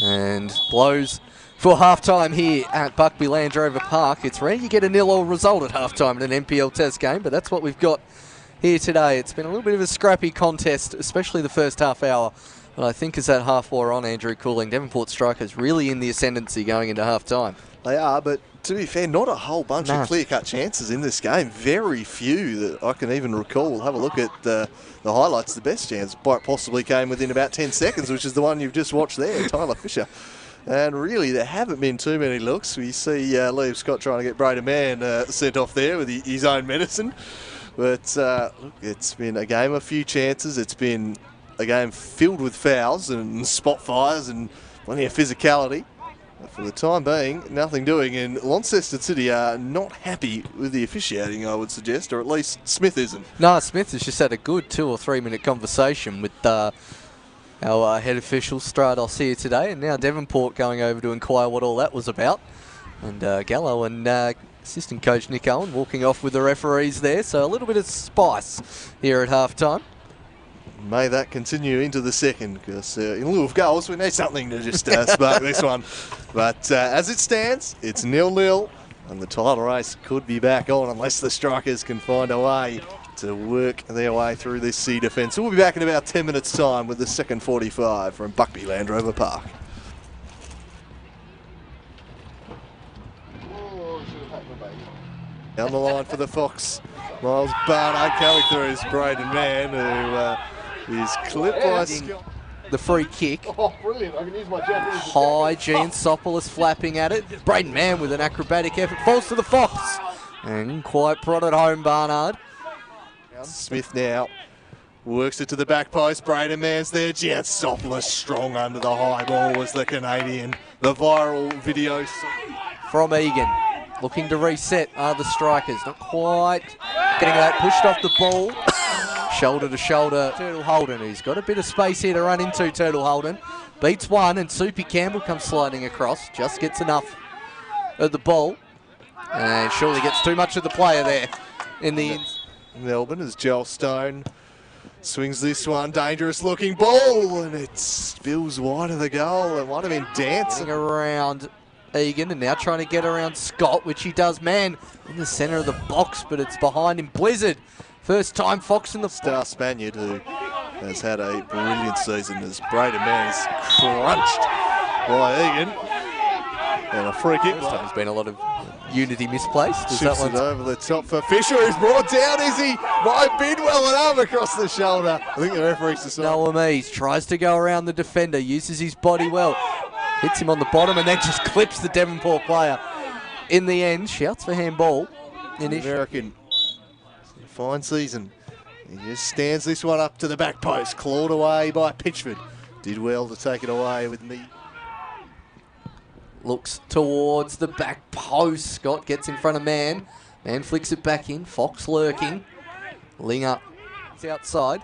and blows for half-time here at Buckby Land Rover Park. It's rare you get a 0-0 result at half-time in an NPL Test game, but that's what we've got here today. It's been a little bit of a scrappy contest, especially the first half hour. But I think as that half wore on, Andrew Cooling, Devonport strikers really in the ascendancy going into half-time. They are, but to be fair, not a whole bunch of clear-cut chances in this game. Very few that I can even recall. We'll have a look at the highlights. The best chance quite possibly came within about 10 seconds, which is the one you've just watched there, Tyler Fisher. And really, there haven't been too many looks. We see Liam Scott trying to get Braden Man sent off there with his own medicine. But look, it's been a game of few chances. It's been a game filled with fouls and spot fires and plenty of physicality. But for the time being, nothing doing. And Launceston City are not happy with the officiating, I would suggest, or at least Smith isn't. No, Smith has just had a good 2 or 3 minute conversation with our head official, Stratos, here today. And now Devonport going over to inquire what all that was about. And Gallo and assistant coach Nick Owen walking off with the referees there. So a little bit of spice here at half-time. May that continue into the second, because in lieu of goals, we need something to just spark this one. But as it stands, it's 0-0, and the title race could be back on unless the strikers can find a way to work their way through this sea defence. So we'll be back in about 10 minutes' time with the second 45 from Buckby Land Rover Park. Down the line for the Fox, Miles Barnard coming through his Braden Man, who is clipped by the free kick. Oh, brilliant. I can use my Japanese. High, Giansopoulos flapping at it. Braden Man with an acrobatic effort falls to the Fox. And quite prodded home, Barnard. Smith now works it to the back post. Braden Man's there. Giansopoulos strong under the high ball was the Canadian. The viral video from Egan. Looking to reset are the strikers. Not quite getting that pushed off the ball. Shoulder to shoulder. Turtle Holden, who's got a bit of space here to run into. Turtle Holden beats one, and Soupy Campbell comes sliding across. Just gets enough of the ball. And surely gets too much of the player there in the end. Melbourne as Joel Stone swings this one. Dangerous looking ball, and it spills wide of the goal. It might have been dancing around Egan, and now trying to get around Scott, which he does, man, in the centre of the box, but it's behind him. Blizzard, first time Fox in the star Spaniard, who has had a brilliant season as Braden Man is crunched by Egan. And a free kick. There's been a lot of unity misplaced. Shoots it over the top for Fisher, who's brought down, is he? By Bidwell, an arm across the shoulder. I think the referee's decided. Noah Mees tries to go around the defender, uses his body well. Hits him on the bottom and then just clips the Devonport player. In the end, shouts for handball. American, fine season. He just stands this one up to the back post, clawed away by Pitchford. Did well to take it away with me. Looks towards the back post. Scott gets in front of Man. Man flicks it back in. Fox lurking. Ling up. It's outside.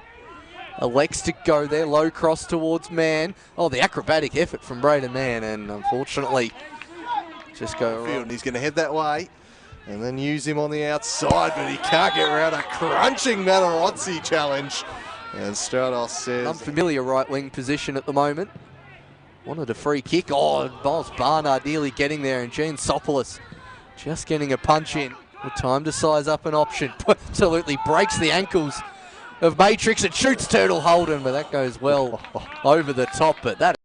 Elects to go there, low cross towards Man. Oh, the acrobatic effort from Braden Man, and unfortunately, just go around. He's going to head that way, and then use him on the outside, but he can't get around a crunching Matarazzi challenge. And Stratos says, unfamiliar right wing position at the moment. Wanted a free kick. Oh, Miles Barnard nearly getting there, and Giansopoulos just getting a punch in. With time to size up an option. Absolutely breaks the ankles of Matrix. It shoots Turtle Holden, but that goes well over the top. But that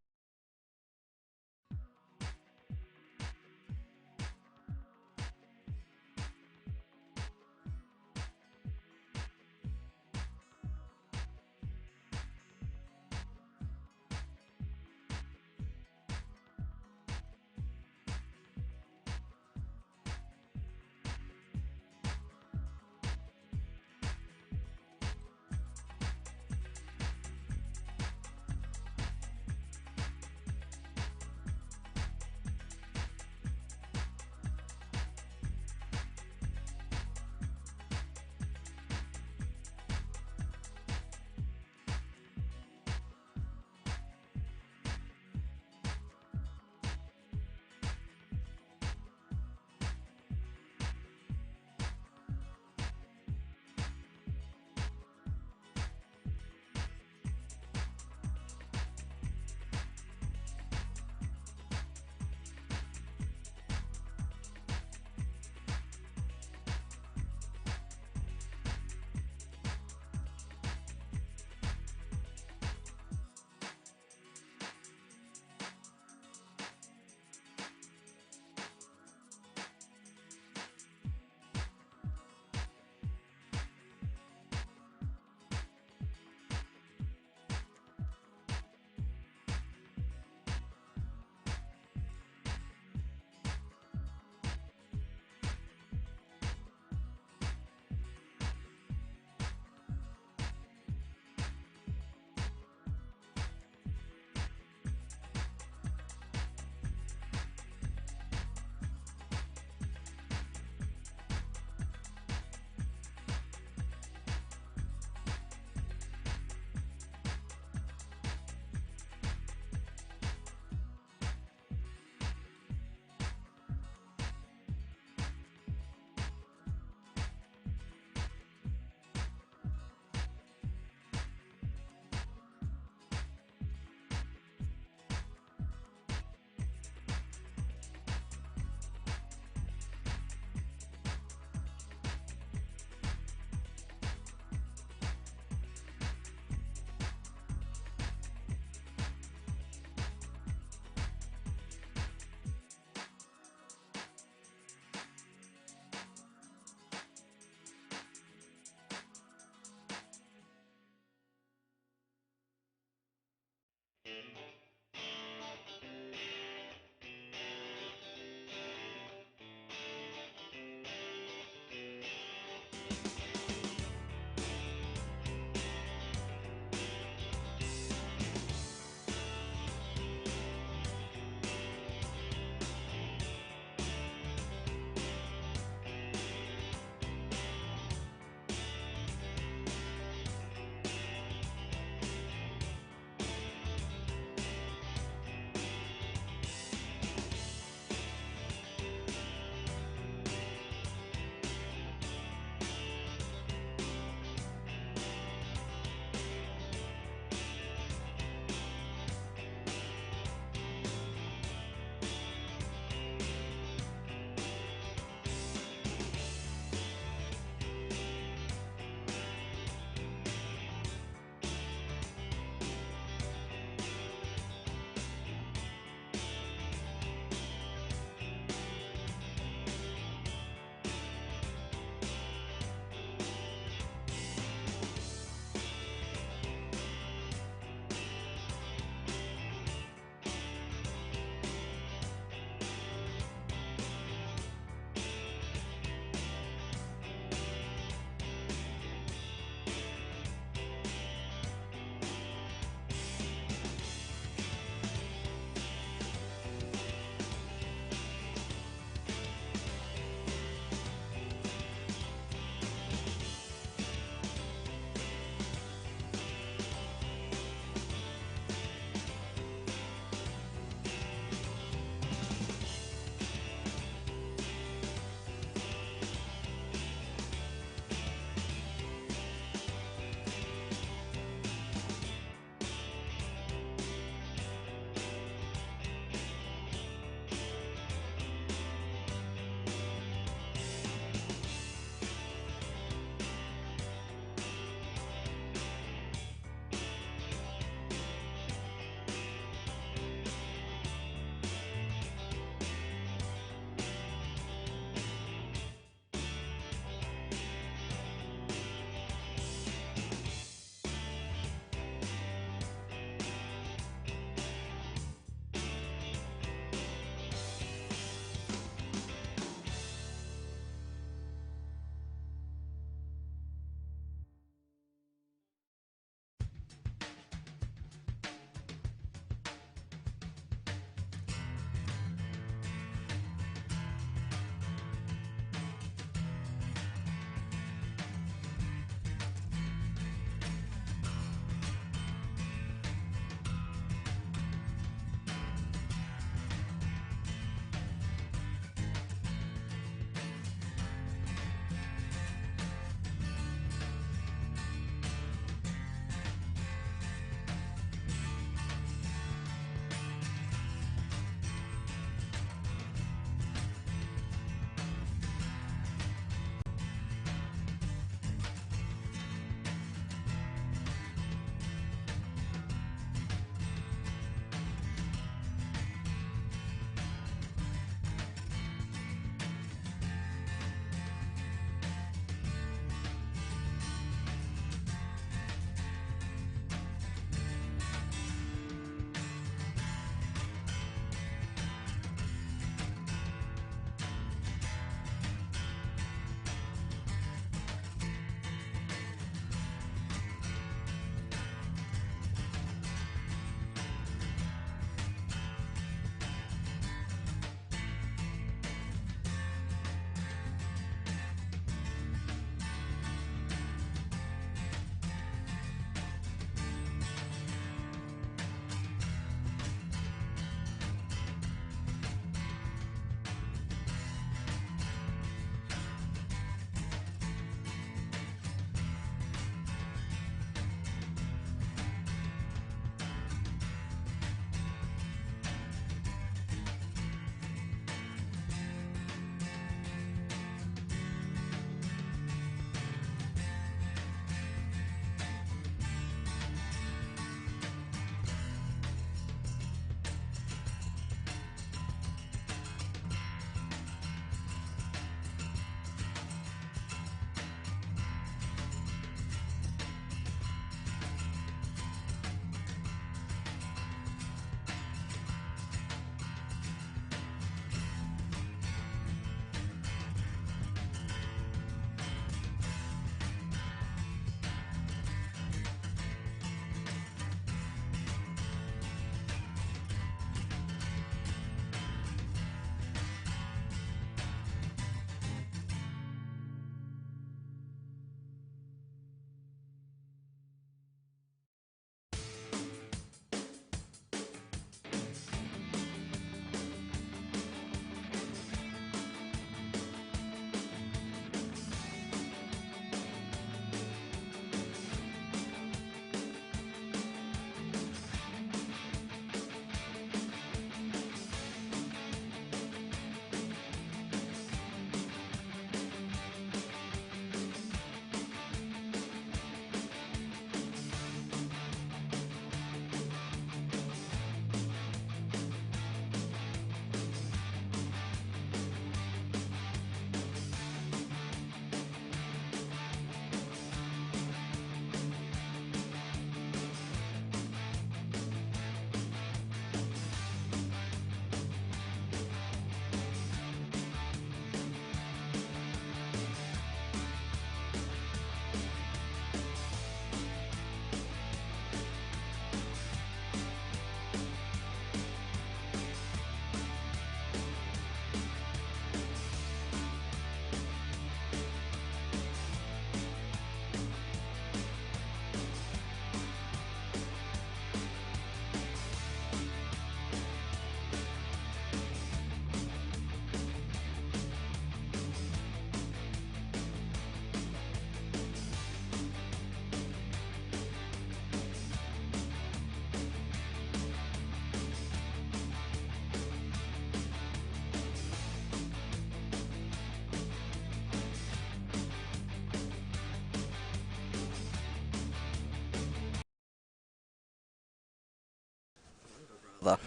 though.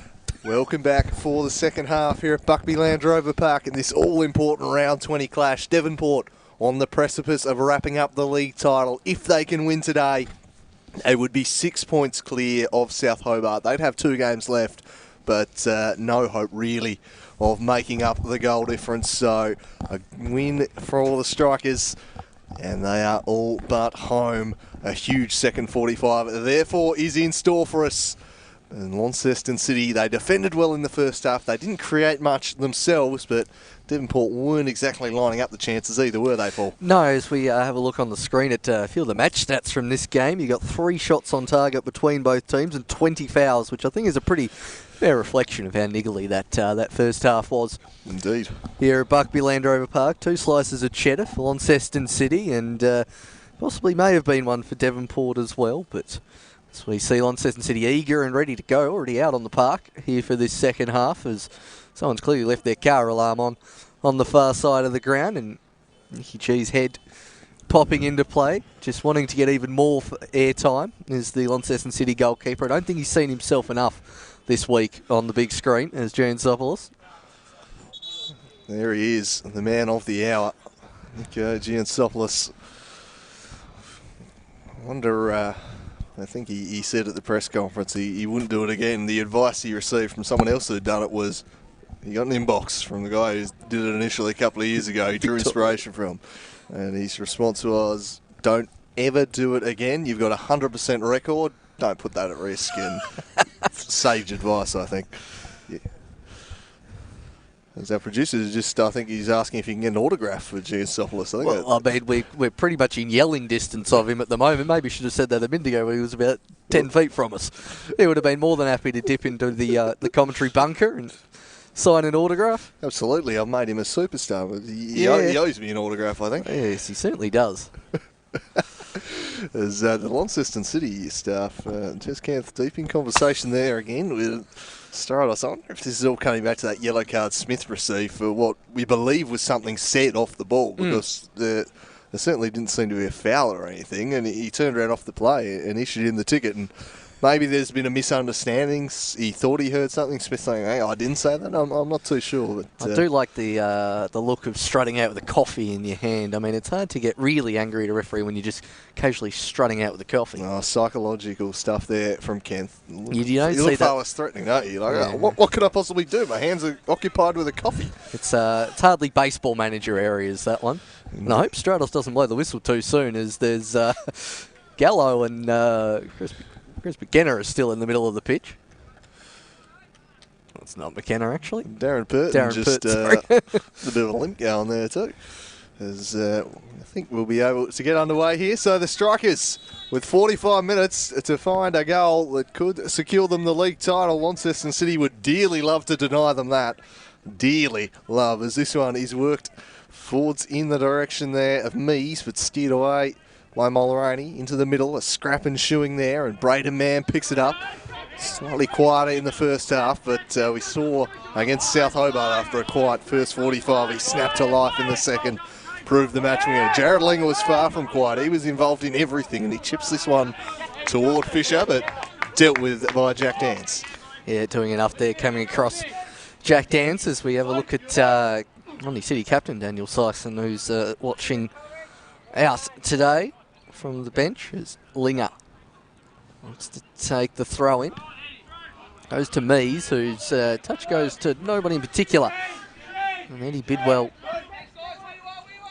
Welcome back for the second half here at Buckby Land Rover Park in this all-important round 20 clash. Devonport on the precipice of wrapping up the league title. If they can win today, they would be 6 points clear of South Hobart. They'd have 2 games left, but no hope really of making up the goal difference. So a win for all the Strikers, and they are all but home. A huge second 45 therefore is in store for us. And Launceston City, they defended well in the first half. They didn't create much themselves, but Devonport weren't exactly lining up the chances either, were they, Paul? No, as we have a look on the screen at a few of the match stats from this game, you got 3 shots on target between both teams and 20 fouls, which I think is a pretty fair reflection of how niggly that first half was. Indeed. Here at Buckby Land Rover Park, 2 slices of cheddar for Launceston City, and possibly may have been one for Devonport as well, but as we see Launceston City eager and ready to go, already out on the park here for this second half, as someone's clearly left their car alarm on the far side of the ground, and Nicky G's head popping into play, just wanting to get even more airtime is the Launceston City goalkeeper. I don't think he's seen himself enough this week on the big screen as Giansopoulos. There he is, the man of the hour, Nico Giansopoulos. I wonder, I think he said at the press conference he wouldn't do it again. The advice he received from someone else who'd done it was he got an inbox from the guy who did it initially a couple of years ago. He drew inspiration from, and his response was, "Don't ever do it again. You've got a 100% record. Don't put that at risk." And sage advice, I think. Yeah. As our producer I think he's asking if he can get an autograph for Giansopoulos. Well, I mean, we're pretty much in yelling distance of him at the moment. Maybe should have said that a minute ago when he was about 10 feet from us. He would have been more than happy to dip into the commentary bunker and sign an autograph. Absolutely, I've made him a superstar. He owes me an autograph, I think. Yes, he certainly does. As the Launceston City staff just came deep in conversation there again with Stratos. I wonder if this is all coming back to that yellow card Smith received for what we believe was something said off the ball, because there certainly didn't seem to be a foul or anything, and he turned around off the play and issued him the ticket. And maybe there's been a misunderstanding. He thought he heard something. Smith saying, "Hey, I didn't say that." I'm not too sure. But I do like the look of strutting out with a coffee in your hand. I mean, it's hard to get really angry at a referee when you're just casually strutting out with a coffee. Oh, psychological stuff there from Kent. You don't see look far less threatening, don't you? Like, what could I possibly do? My hands are occupied with a coffee. It's hardly baseball manager areas, that one. And I hope Stratos doesn't blow the whistle too soon, as there's Gallo and Chris McKenna are still in the middle of the pitch. It's not McKenna, actually. Darren Pert, a bit of a limp going there too. As I think we'll be able to get underway here. So the Strikers, with 45 minutes to find a goal that could secure them the league title. Launceston City would dearly love to deny them that. Dearly love, as this one is worked forwards in the direction there of Mees, but steered away by Mulraney into the middle. A scrap and shoeing there, and Braden man picks it up. Slightly quieter in the first half, but we saw against South Hobart after a quiet first 45, he snapped to life in the second, proved the match winner. Jared Ling was far from quiet. He was involved in everything, and he chips this one toward Fisher, but dealt with by Jack Dance. Yeah, doing enough there, coming across Jack Dance, as we have a look at Monty City captain Daniel Syson, who's watching out today from the bench, as Linger wants to take the throw in. Goes to Mees, whose touch goes to nobody in particular. And Eddie Bidwell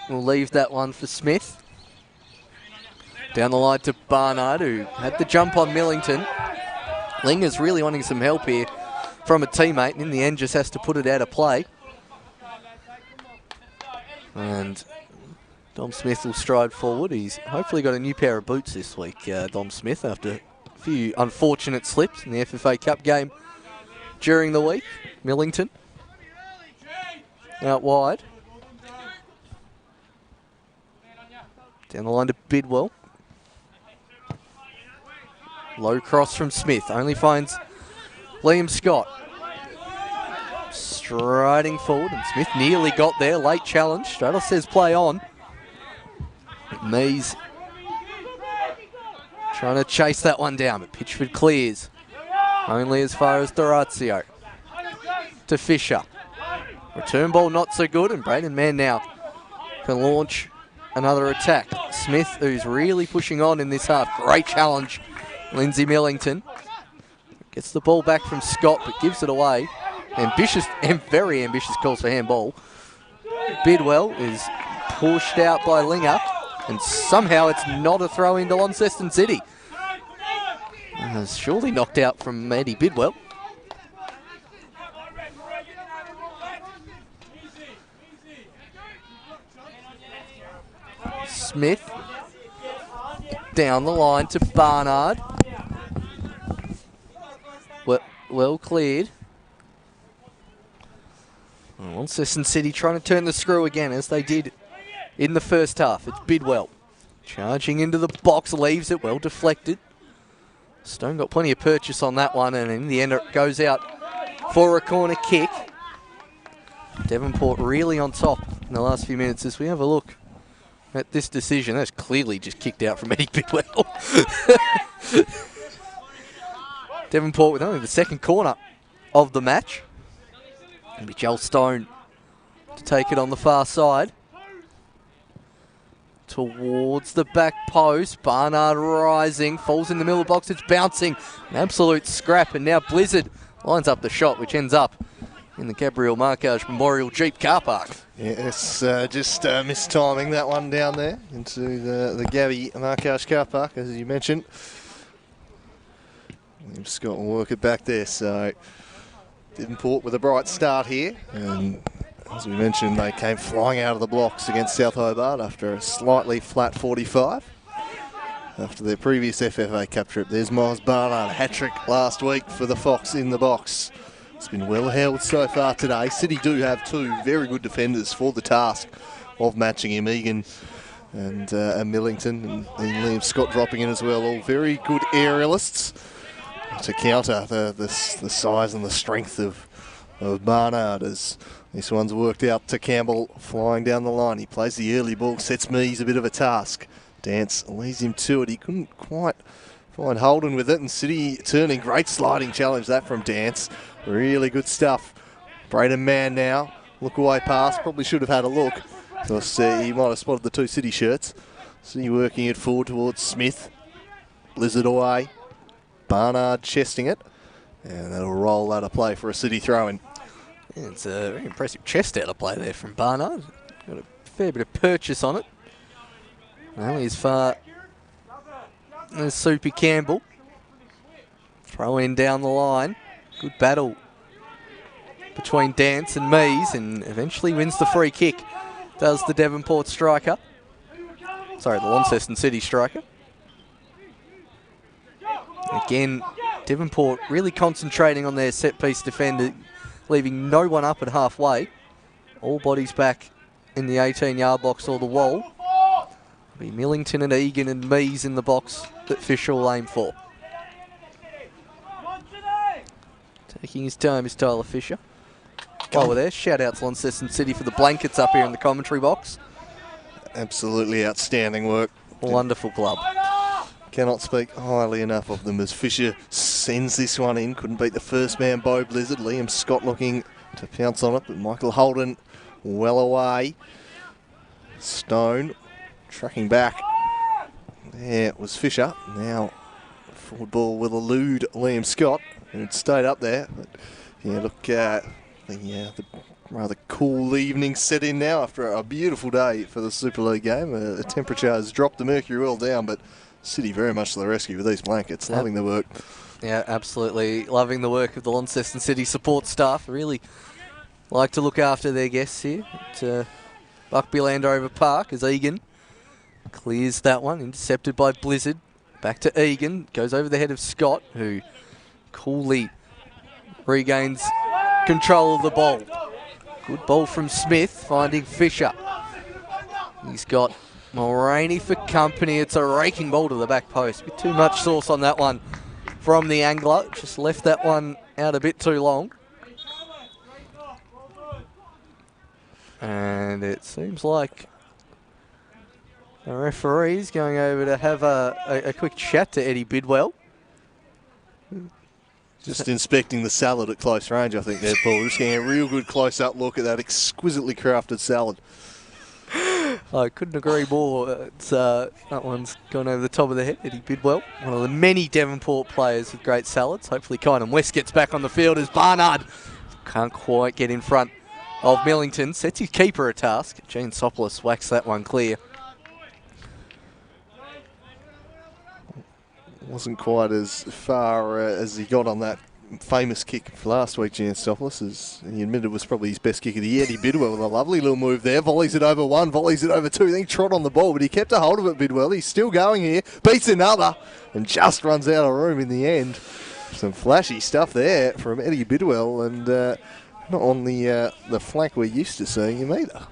will leave that one for Smith. Down the line to Barnard, who had the jump on Millington. Linger's really wanting some help here from a teammate, and in the end just has to put it out of play. And Dom Smith will stride forward. He's hopefully got a new pair of boots this week, Dom Smith, after a few unfortunate slips in the FFA Cup game during the week. Millington out wide. Down the line to Bidwell. Low cross from Smith. Only finds Liam Scott. Striding forward, and Smith nearly got there. Late challenge. Straddle says play on. Mees trying to chase that one down, but Pitchford clears. Only as far as Dorazio. To Fisher. Return ball not so good, and Braden Man now can launch another attack. Smith, who's really pushing on in this half. Great challenge. Lindsay Millington gets the ball back from Scott, but gives it away. Ambitious and very ambitious calls for handball. Bidwell is pushed out by Linger, and somehow it's not a throw into Launceston City. Surely knocked out from Eddie Bidwell. Smith down the line to Barnard. Well cleared. Launceston City trying to turn the screw again, as they did in the first half. It's Bidwell charging into the box, leaves it well deflected. Stone got plenty of purchase on that one, and in the end it goes out for a corner kick. Devonport really on top in the last few minutes as we have a look at this decision. That's clearly just kicked out from Eddie Bidwell. Devonport with only the second corner of the match. It'll be Joel Stone to take it on the far side. Towards the back post. Barnard rising. Falls in the middle of the box. It's bouncing. An absolute scrap. And now Blizzard lines up the shot, which ends up in the Gabriel Marcage Memorial Jeep car park. Yes, just mistiming that one down there into the Gabby Marcage car park, as you mentioned. William Scott will work it back there. So Devonport with a bright start here, and as we mentioned, they came flying out of the blocks against South Hobart after a slightly flat 45 after their previous FFA Cup trip. There's Miles Barnard, hat-trick last week for the Fox in the box. It's been well held so far today. City do have two very good defenders for the task of matching him, Egan and Millington, and Liam Scott dropping in as well. All very good aerialists to counter the size and the strength of Barnard, as this one's worked out to Campbell flying down the line. He plays the early ball, sets Mees a bit of a task. Dance leads him to it. He couldn't quite find Holden with it, and City turning. Great sliding challenge that from Dance. Really good stuff. Braden Man now. Look away pass. Probably should have had a look, because he might have spotted the two City shirts. City working it forward towards Smith. Blizzard away. Barnard chesting it, and that'll roll out of play for a City throw-in. Yeah, it's a very impressive chest out of play there from Barnard. Got a fair bit of purchase on it. Only as far as Soupy Campbell. Throw in down the line. Good battle between Dance and Mees, and eventually wins the free kick. Does the Devonport striker. Sorry, the Launceston City striker. Again, Devonport really concentrating on their set-piece defender, leaving no one up at halfway. All bodies back in the 18-yard box or the wall. It'll be Millington and Egan and Mees in the box that Fisher will aim for. Taking his time is Tyler Fisher. While we're there, shout out to Launceston City for the blankets up here in the commentary box. Absolutely outstanding work. Wonderful club. Cannot speak highly enough of them as Fisher sends this one in. Couldn't beat the first man, Bo Blizzard. Liam Scott looking to pounce on it, but Michael Holden well away. Stone tracking back. There was Fisher. Now forward ball will elude Liam Scott, who had stayed up there. But yeah, look, the rather cool evening set in now after a beautiful day for the Super League game. The temperature has dropped the mercury well down, but City very much to the rescue with these blankets. Loving the work. Yeah, absolutely. Loving the work of the Launceston City support staff. Really like to look after their guests here at Buckby Land Rover Park, as Egan clears that one. Intercepted by Blizzard. Back to Egan. Goes over the head of Scott, who coolly regains control of the ball. Good ball from Smith, finding Fisher. He's got Mulraney for company. It's a raking ball to the back post. Bit too much sauce on that one from the angler. Just left that one out a bit too long. And it seems like the referee's going over to have a quick chat to Eddie Bidwell. Just inspecting the salad at close range, I think, there, Paul. Just getting a real good close-up look at that exquisitely crafted salad. I couldn't agree more. That one's gone over the top of the head. Eddie Bidwell, one of the many Devonport players with great salads. Hopefully Kynan West gets back on the field as Barnard can't quite get in front of Millington. Sets his keeper a task. Gene Sopoulos whacks that one clear. Wasn't quite as far as he got on that famous kick for last week, Gene Sopoulos, as he admitted was probably his best kick of the year. Eddie Bidwell with a lovely little move there. Volleys it over one, volleys it over two. Then he trod on the ball, but he kept a hold of it, Bidwell. He's still going here, beats another, and just runs out of room in the end. Some flashy stuff there from Eddie Bidwell, and not on the flank we're used to seeing him either.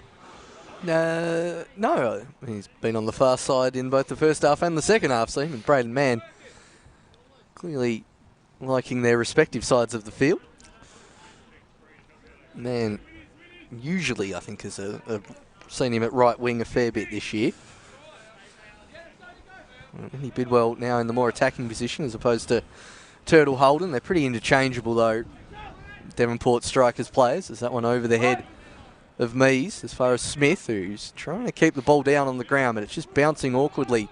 No, he's been on the far side in both the first half and the second half, so him and Braden Mann clearly liking their respective sides of the field. Man, usually I think has seen him at right wing a fair bit this year. Eddie Bidwell now in the more attacking position as opposed to Turtle Holden. They're pretty interchangeable though, Devonport strikers players. There's that one over the head of Mees as far as Smith, who's trying to keep the ball down on the ground, but it's just bouncing awkwardly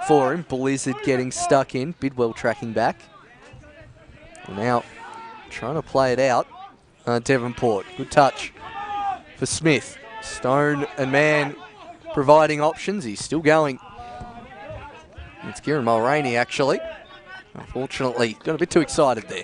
for him. Blizzard getting stuck in, Bidwell tracking back. And now trying to play it out. Devonport, good touch for Smith. Stone and Mann providing options. He's still going. It's Kieran Mulraney actually. Unfortunately, got a bit too excited there.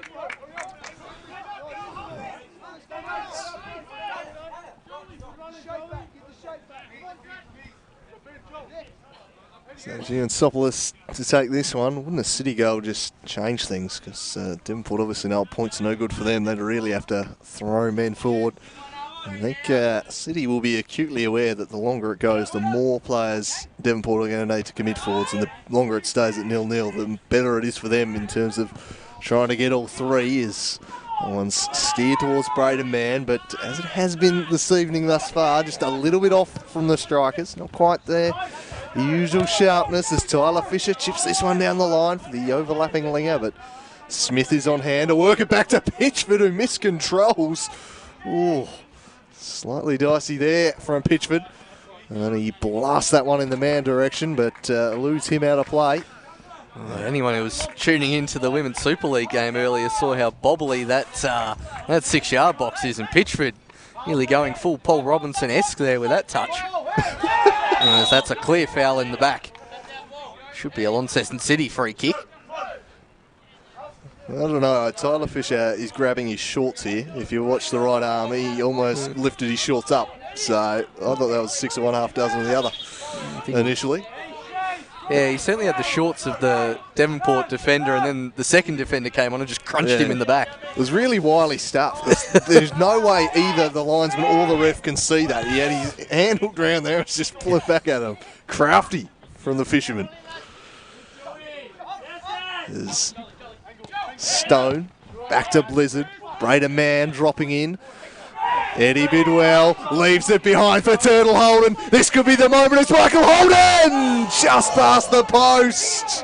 So Gene Sopoulos to take this one. Wouldn't a City goal just change things? Because Devonport obviously know points are no good for them. They'd really have to throw men forward. I think City will be acutely aware that the longer it goes, the more players Devonport are going to need to commit forwards, and the longer it stays at 0-0, the better it is for them in terms of trying to get all three. As one's steered towards Braden Mann, but as it has been this evening thus far, just a little bit off from the strikers. Not quite there. The usual sharpness as Tyler Fisher chips this one down the line for the overlapping Linger, but Smith is on hand to work it back to Pitchford, who miscontrols. Ooh, slightly dicey there from Pitchford. And he blasts that one in the man direction, but lose him out of play. Anyone who was tuning into the Women's Super League game earlier saw how bobbly that 6-yard box is, and Pitchford nearly going full Paul Robinson-esque there with that touch. As that's a clear foul in the back. Should be a Launceston City free kick. I don't know, Tyler Fisher is grabbing his shorts here. If you watch the right arm, he almost lifted his shorts up. So I thought that was 6 of one, half dozen of the other initially. Yeah, he certainly had the shorts of the Devonport defender, and then the second defender came on and just crunched him in the back. It was really wily stuff. There's no way either the linesman or the ref can see that. He had his hand hooked around there, it's just pull it back at him. Crafty from the fisherman. There's Stone, back to Blizzard. Braden Mann dropping in. Eddie Bidwell leaves it behind for Turtle Holden. This could be the moment. It's Michael Holden! Just past the post.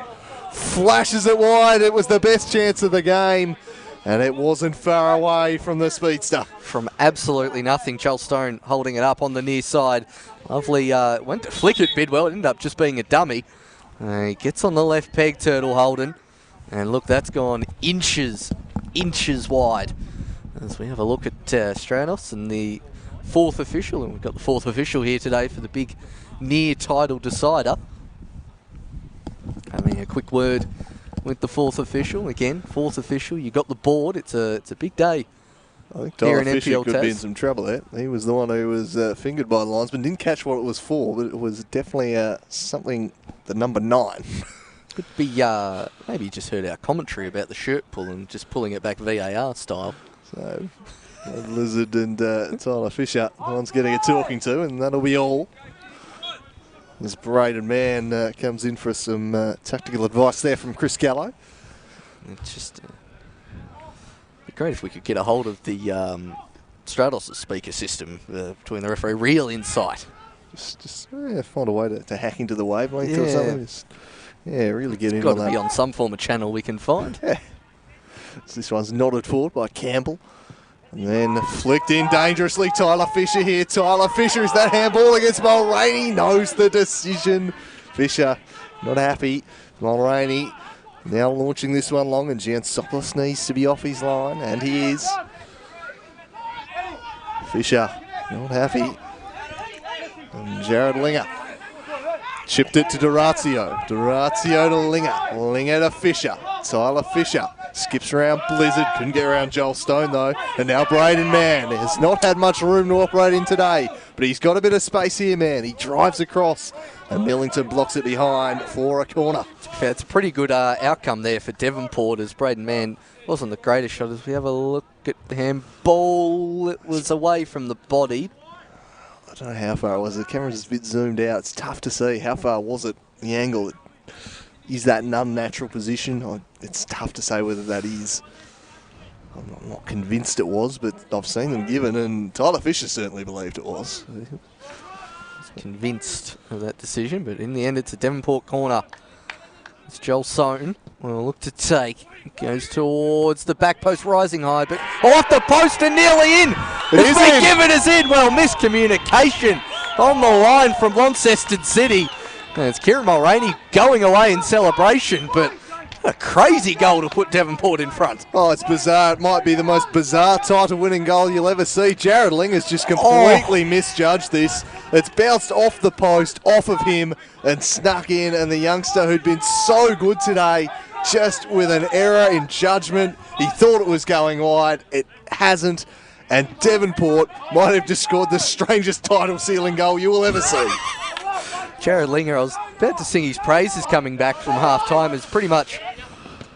Flashes it wide. It was the best chance of the game. And it wasn't far away from the speedster. From absolutely nothing, Charles Stone holding it up on the near side. Lovely, went to flick it, Bidwell. It ended up just being a dummy. He gets on the left peg, Turtle Holden. And look, that's gone inches wide. As we have a look at Stranos and the fourth official, and we've got the fourth official here today for the big near title decider. Having a quick word with the fourth official. Again, fourth official, you got the board. It's a big day. I think Tyler Fisher could be in some trouble there. He was the one who was fingered by the linesman. Didn't catch what it was for, but it was definitely something, the number 9. Could be, maybe you just heard our commentary about the shirt pull and just pulling it back VAR style. So, Lizard and Tyler Fisher, one's getting a talking to, and that'll be all. As Braden Mann comes in for some tactical advice there from Chris Gallo. It's just be great if we could get a hold of the Stratos speaker system between the referee. Real insight. Just find a way to hack into the wavelength or something. Just, really get in on that. It's got to be on some form of channel we can find. Yeah. This one's nodded forward by Campbell. And then flicked in dangerously. Tyler Fisher here. Tyler Fisher, is that handball against Mulraney? Knows the decision. Fisher not happy. Mulraney now launching this one long, and Giansopoulos needs to be off his line, and he is. Fisher not happy. And Jared Linger chipped it to Durazio. Durazio to Linger. Linger to Fisher. Tyler Fisher skips around Blizzard. Couldn't get around Joel Stone though. And now Braden, man, has not had much room to operate in today, but he's got a bit of space here, man. He drives across, and Millington blocks it behind for a corner. It's a pretty good outcome there for Devonport, as Braden Mann wasn't the greatest shot. As we have a look at the handball, it was away from the body. I don't know how far it was. The camera's just a bit zoomed out. It's tough to see. How far was it? The angle. Is that an unnatural position? It's tough to say whether that is. I'm not convinced it was, but I've seen them given, and Tyler Fisher certainly believed it was. Convinced of that decision, but in the end it's a Devonport corner. It's Joel Soton will look to take. It goes towards the back post, rising high, but off the post and nearly in. It's been given as in. Well, miscommunication on the line from Launceston City. And it's Kieran Mulraney going away in celebration, but a crazy goal to put Devonport in front. Oh, it's bizarre. It might be the most bizarre title-winning goal you'll ever see. Jared Ling has just completely misjudged this. It's bounced off the post, off of him, and snuck in. And the youngster who'd been so good today, just with an error in judgment. He thought it was going wide. It hasn't. And Devonport might have just scored the strangest title-sealing goal you will ever see. Jared Linger, I was about to sing his praises coming back from half-time, is pretty much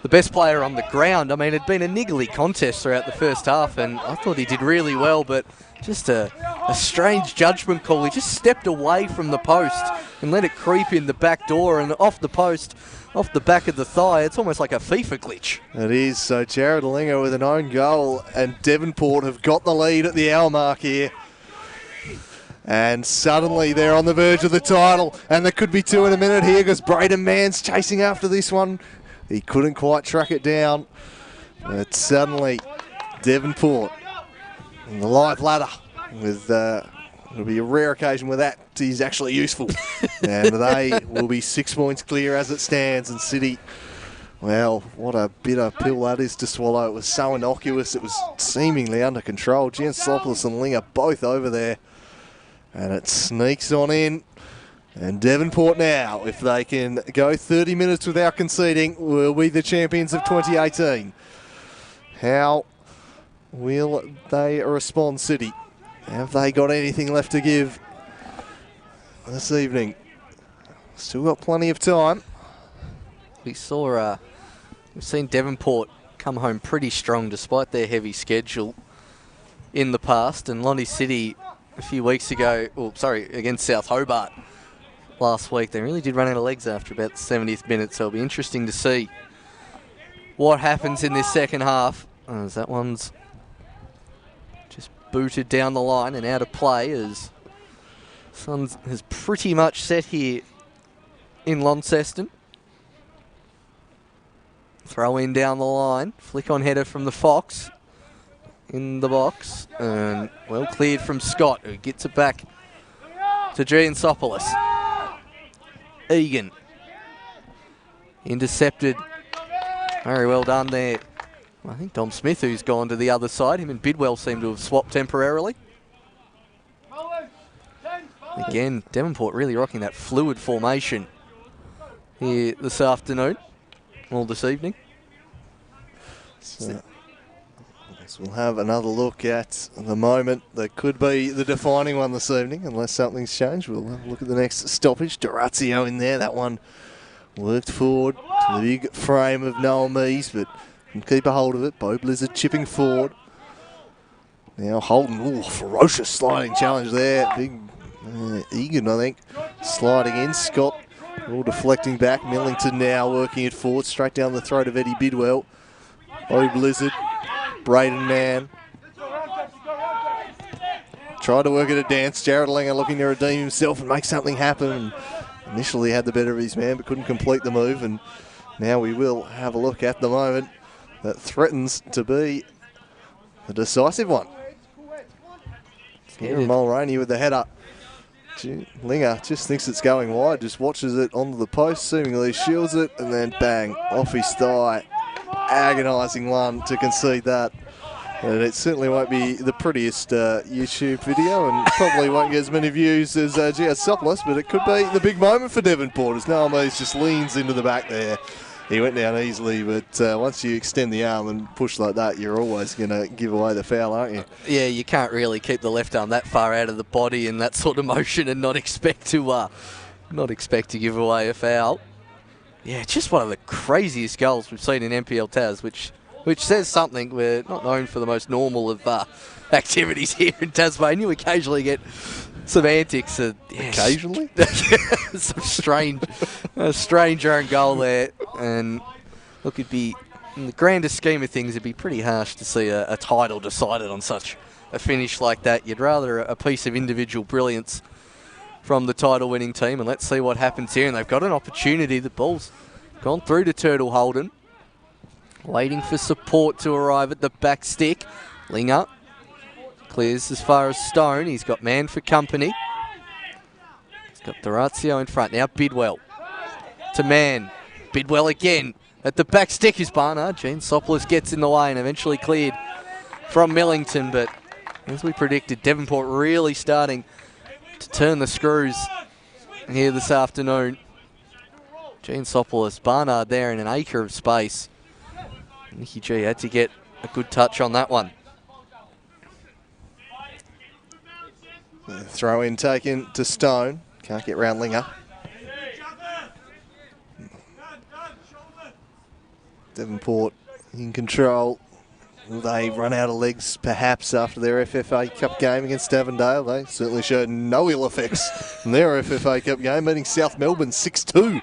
the best player on the ground. I mean, it'd been a niggly contest throughout the first half, and I thought he did really well, but just a strange judgment call. He just stepped away from the post and let it creep in the back door and off the post, off the back of the thigh. It's almost like a FIFA glitch. It is. So Jared Linger with an own goal, and Devonport have got the lead at the hour mark here. And suddenly they're on the verge of the title, and there could be two in a minute here because Braden Mann's chasing after this one. He couldn't quite track it down, but suddenly Devonport on the live ladder with it'll be a rare occasion where that is actually useful. And they will be 6 points clear as it stands, and City, well, what a bitter pill that is to swallow. It was so innocuous, it was seemingly under control. Giansopoulos and Ling are both over there. And it sneaks on in. And Devonport now, if they can go 30 minutes without conceding, will be the champions of 2018. How will they respond, City? Have they got anything left to give this evening? Still got plenty of time. We've seen Devonport come home pretty strong despite their heavy schedule in the past. And Lonnie City a few weeks ago, against South Hobart last week, they really did run out of legs after about the 70th minute, so it'll be interesting to see what happens in this second half. As that one's just booted down the line and out of play, as Suns has pretty much set here in Launceston. Throw in down the line, flick on header from the Fox. In the box, and well cleared from Scott, who gets it back to Giansopoulos. Egan intercepted. Very well done there. I think Dom Smith, who's gone to the other side. Him and Bidwell seem to have swapped temporarily. Again, Devonport really rocking that fluid formation here this afternoon, or this evening. So we'll have another look at the moment that could be the defining one this evening, unless something's changed. We'll have a look at the next stoppage. Durazio in there. That one worked forward to the big frame of Noah Mees, but can keep a hold of it. Bo Blizzard chipping forward. Now Holden, ferocious sliding challenge there. Big Egan, I think, sliding in. Scott all deflecting back. Millington now working it forward, straight down the throat of Eddie Bidwell. Bo Blizzard. Braden Mann tried to work at a dance. Jared Linger looking to redeem himself and make something happen. And initially had the better of his man, but couldn't complete the move. And now we will have a look at the moment. that threatens to be a decisive one. Mulraney with the header. Linger just thinks it's going wide, just watches it onto the post, seemingly shields it, and then bang, off his thigh. Agonising one to concede that. And it certainly won't be the prettiest YouTube video, and probably won't get as many views as Geosopoulos, but it could be the big moment for Devonport as Nalmos just leans into the back there. He went down easily, but once you extend the arm and push like that, you're always going to give away the foul, aren't you? Yeah, you can't really keep the left arm that far out of the body in that sort of motion and not expect to give away a foul. Yeah, just one of the craziest goals we've seen in NPL Taz, which says something. We're not known for the most normal of activities here in Tasmania. We occasionally get some antics. Occasionally? Some strange own goal there. And look, it'd be, in the grander scheme of things, it'd be pretty harsh to see a title decided on such a finish like that. You'd rather a piece of individual brilliance from the title-winning team, and let's see what happens here. And they've got an opportunity. The ball's gone through to Turtle Holden. Waiting for support to arrive at the back stick. Linger clears as far as Stone. He's got man for company. He's got Dorazio in front. Now Bidwell to man. Bidwell again. At the back stick is Barnard. Geosopoulos gets in the way and eventually cleared from Millington. But as we predicted, Devonport really starting to turn the screws here this afternoon. Geosopoulos, Barnard there in an acre of space. Nicky G had to get a good touch on that one. Throw in taken to Stone. Can't get round Linger. Devonport in control. Will they run out of legs perhaps after their FFA Cup game against Avondale? They certainly showed no ill effects in their FFA Cup game, beating South Melbourne 6-2.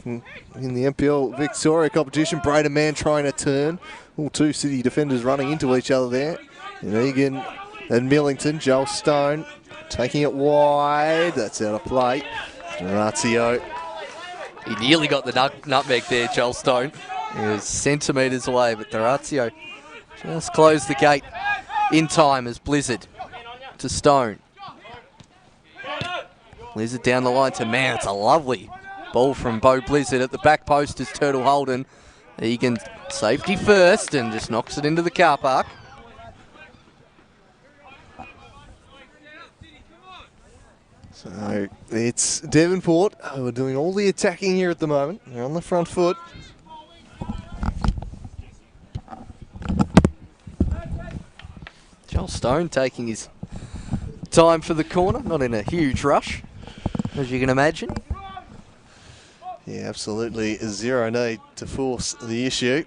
In the NPL Victoria competition, Braden man trying to turn. All two City defenders running into each other there. And Egan and Millington. Joel Stone taking it wide. That's out of play. Dorazio. He nearly got the nutmeg there, Joel Stone. He was centimetres away, but Dorazio just closed the gate in time as Blizzard to Stone. Blizzard down the line to man. It's a lovely ball from Bo Blizzard at the back post is Turtle Holden. Egan safety first and just knocks it into the car park. So it's Devonport who are doing all the attacking here at the moment. They're on the front foot. Joel Stone taking his time for the corner, not in a huge rush, as you can imagine. Yeah, absolutely zero need to force the issue.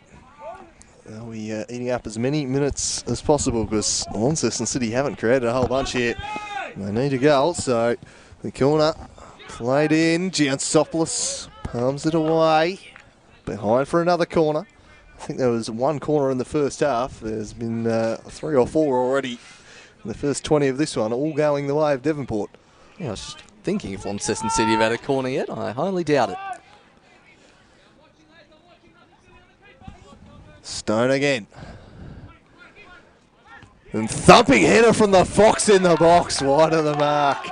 They'll be eating up as many minutes as possible because Launceston City haven't created a whole bunch yet. They need a goal, so the corner played in. Geosopoulos palms it away. Behind for another corner. I think there was one corner in the first half. There's been 3 or 4 already in the first 20 of this one, all going the way of Devonport. Yeah, I was just thinking if Launceston City have had a corner yet. I highly doubt it. Stone again. And thumping header from the Fox in the box, wide of the mark.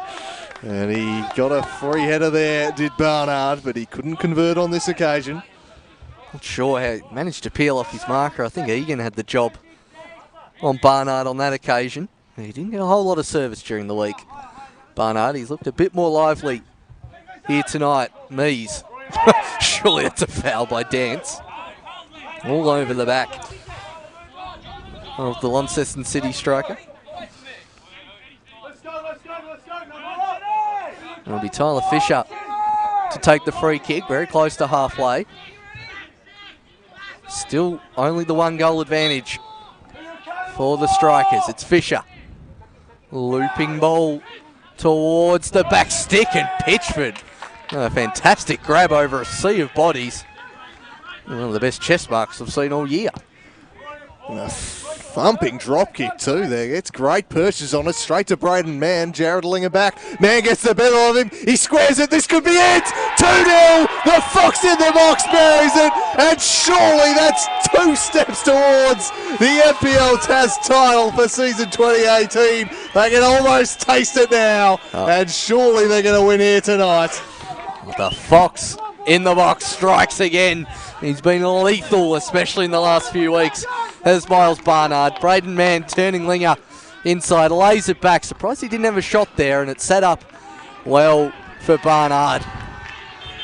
And he got a free header there, did Barnard, but he couldn't convert on this occasion. Not sure how he managed to peel off his marker. I think Egan had the job on Barnard on that occasion. He didn't get a whole lot of service during the week. Barnard, he's looked a bit more lively here tonight. Mees. Surely it's a foul by Dance. All over the back of the Launceston City striker. It'll be Tyler Fisher to take the free kick, very close to halfway. Still only the 1 goal advantage for the strikers. It's Fisher. Looping ball towards the back stick, and Pitchford. A fantastic grab over a sea of bodies. One of the best chest marks I've seen all year. And a thumping drop kick too there. Gets great purchase on it. Straight to Braden man. Jared Linger back. Man gets the better of him. He squares it. This could be it. 2-0. The Fox in the box buries it. And surely that's 2 steps towards the NPL Tas title for season 2018. They can almost taste it now, and surely they're going to win here tonight. The Fox in the box strikes again. He's been lethal, especially in the last few weeks. There's Miles Barnard. Braden man turning Linger inside, lays it back. Surprised he didn't have a shot there, and it's set up well for Barnard.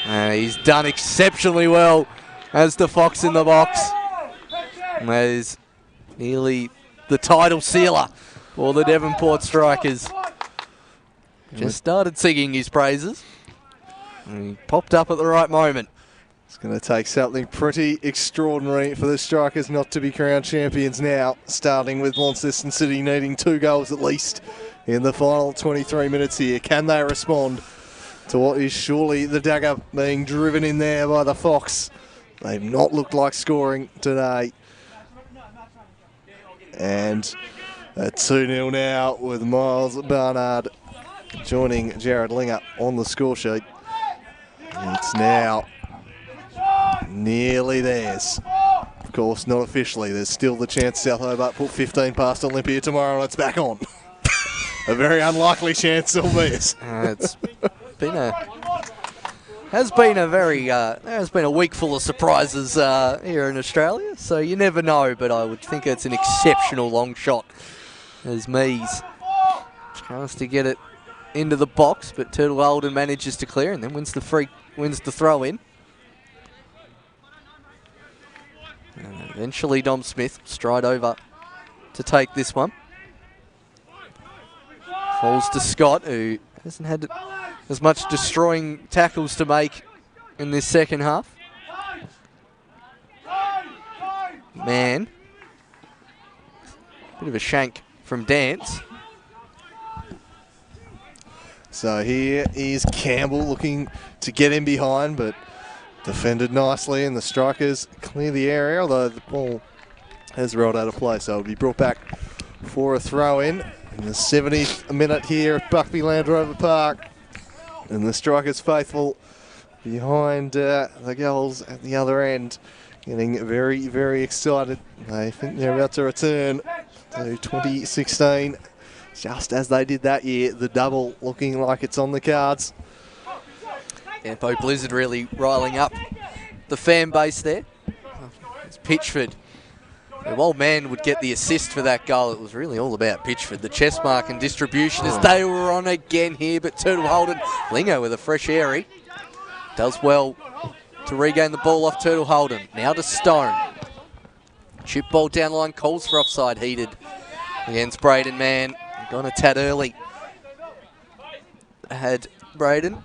And he's done exceptionally well as the Fox in the box. And that is nearly the title sealer for the Devonport Strikers. Just started singing his praises. And he popped up at the right moment. It's going to take something pretty extraordinary for the Strikers not to be crowned champions now, starting with Launceston City needing 2 goals at least in the final 23 minutes here. Can they respond to what is surely the dagger being driven in there by the Fox? They've not looked like scoring today. And a 2-0 now with Miles Barnard joining Jared Linger on the score sheet. It's now nearly theirs. Of course, not officially. There's still the chance South Hobart put 15 past Olympia tomorrow and it's back on. A very unlikely chance, albeit. It's been has been a week full of surprises here in Australia, so you never know, but I would think it's an exceptional long shot as Mees tries to get it into the box, but Turtle Holden manages to clear and then wins the throw in. And eventually Dom Smith stride over to take this one. Falls to Scott, who hasn't had as much destroying tackles to make in this second half. Man. Bit of a shank from Dance. So here is Campbell looking to get in behind, but defended nicely, and the Strikers clear the area, although the ball has rolled out of play, so it'll be brought back for a throw-in in the 70th minute here at Buckby Land Rover Park. And the Strikers faithful behind the goals at the other end, getting very, very excited. They think they're about to return to 2016, just as they did that year. The double looking like it's on the cards. Campo Blizzard really riling up the fan base there. It's Pitchford. The old man would get the assist for that goal. It was really all about Pitchford. The chest mark and distribution as they were on again here, but Turtle Holden, Lingo with a fresh airy. Does well to regain the ball off Turtle Holden. Now to Stone. Chip ball down the line, calls for offside, heated against Braden, man. Gone a tad early. Had Braden.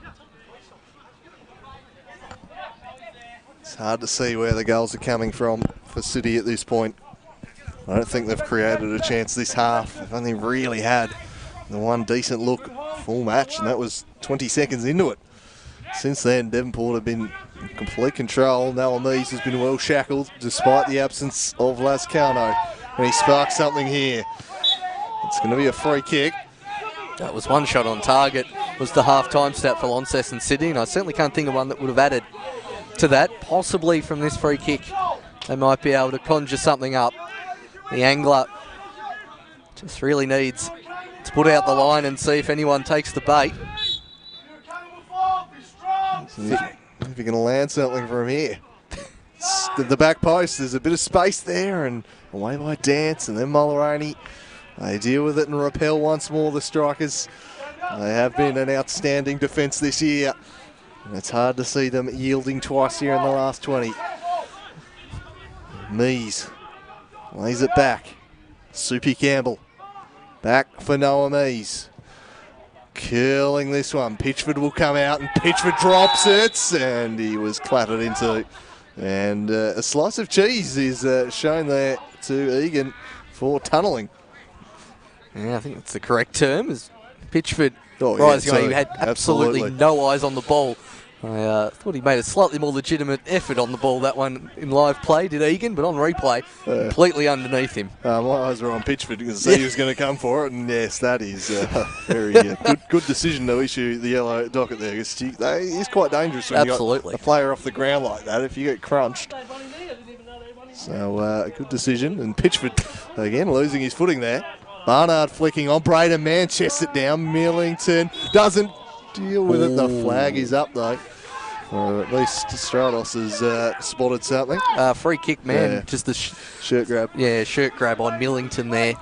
It's hard to see where the goals are coming from for City at this point. I don't think they've created a chance this half. They've only really had the one decent look full match, and that was 20 seconds into it. Since then, Devonport have been in complete control. Noah Mees has been well shackled despite the absence of Lascano, and he sparks something here. It's going to be a free kick. That was one shot on target. Was the half-time stat for Launceston City, and I certainly can't think of one that would have added to that. Possibly from this free kick, they might be able to conjure something up. The angler just really needs to put out the line and see if anyone takes the bait. If you're going to land something from here. The back post, there's a bit of space there, and away by Dance, and then Mulraney. They deal with it and repel once more, the Strikers. They have been an outstanding defence this year, and it's hard to see them yielding twice here in the last 20. Mees lays it back. Soupy Campbell. Back for Noah Mees. Curling this one. Pitchford will come out, and Pitchford drops it, and he was clattered into. And a slice of cheese is shown there to Egan for tunnelling. Yeah, I think that's the correct term. Is Pitchford rising on. He had absolutely no eyes on the ball. I thought he made a slightly more legitimate effort on the ball, that one in live play, did Egan, but on replay, completely underneath him. My eyes were on Pitchford because he was going to come for it, and yes, that is very good decision to issue the yellow docket there. He's quite dangerous when you got a player off the ground like that if you get crunched. So a good decision. And Pitchford, again, losing his footing there. Barnard flicking on Braden, man, chests it down. Millington doesn't deal with it. The flag is up, though. Or at least Stratos has spotted something. Free kick, man. Yeah. Just the shirt grab. Yeah, shirt grab on Millington there.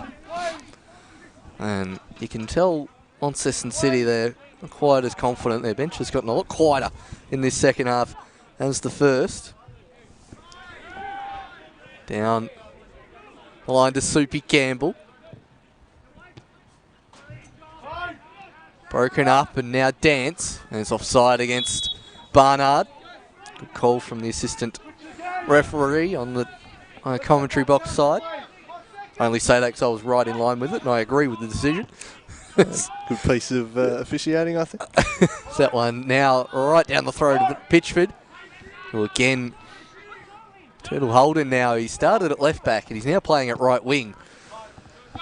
And you can tell Launceston City, they're not quite as confident. Their bench has gotten a lot quieter in this second half as the first. Down the line to Soupy Campbell. Broken up and now Dance. And it's offside against Barnard. Good call from the assistant referee on the commentary box side. I only say that because I was right in line with it and I agree with the decision. Good piece of officiating, I think. It's that one now right down the throat of Pitchford, who again, Turtle Holden now, he started at left back and he's now playing at right wing.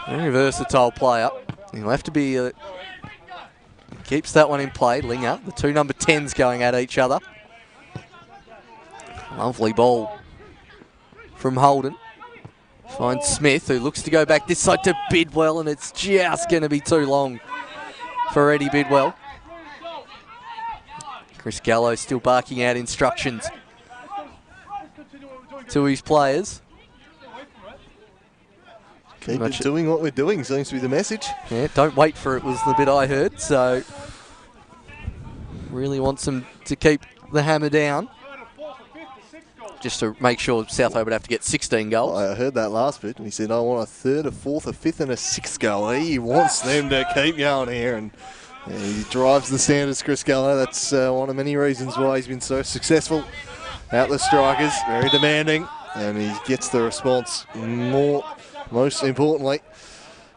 Very versatile player. He'll have to be, keeps that one in play, Linger. The two number 10s going at each other. Lovely ball from Holden. Finds Smith, who looks to go back this side to Bidwell, and it's just going to be too long for Eddie Bidwell. Chris Gallo still barking out instructions to his players. Keep doing what we're doing seems to be the message. Yeah, don't wait for it was the bit I heard, so really wants them to keep the hammer down. Just to make sure South Bay would have to get 16 goals. I heard that last bit, and he said, I want a third, a fourth, a fifth, and a sixth goal. He wants them to keep going here, and he drives the standards, Chris Gallo. That's one of many reasons why he's been so successful out the strikers. Very demanding, and he gets the response most importantly.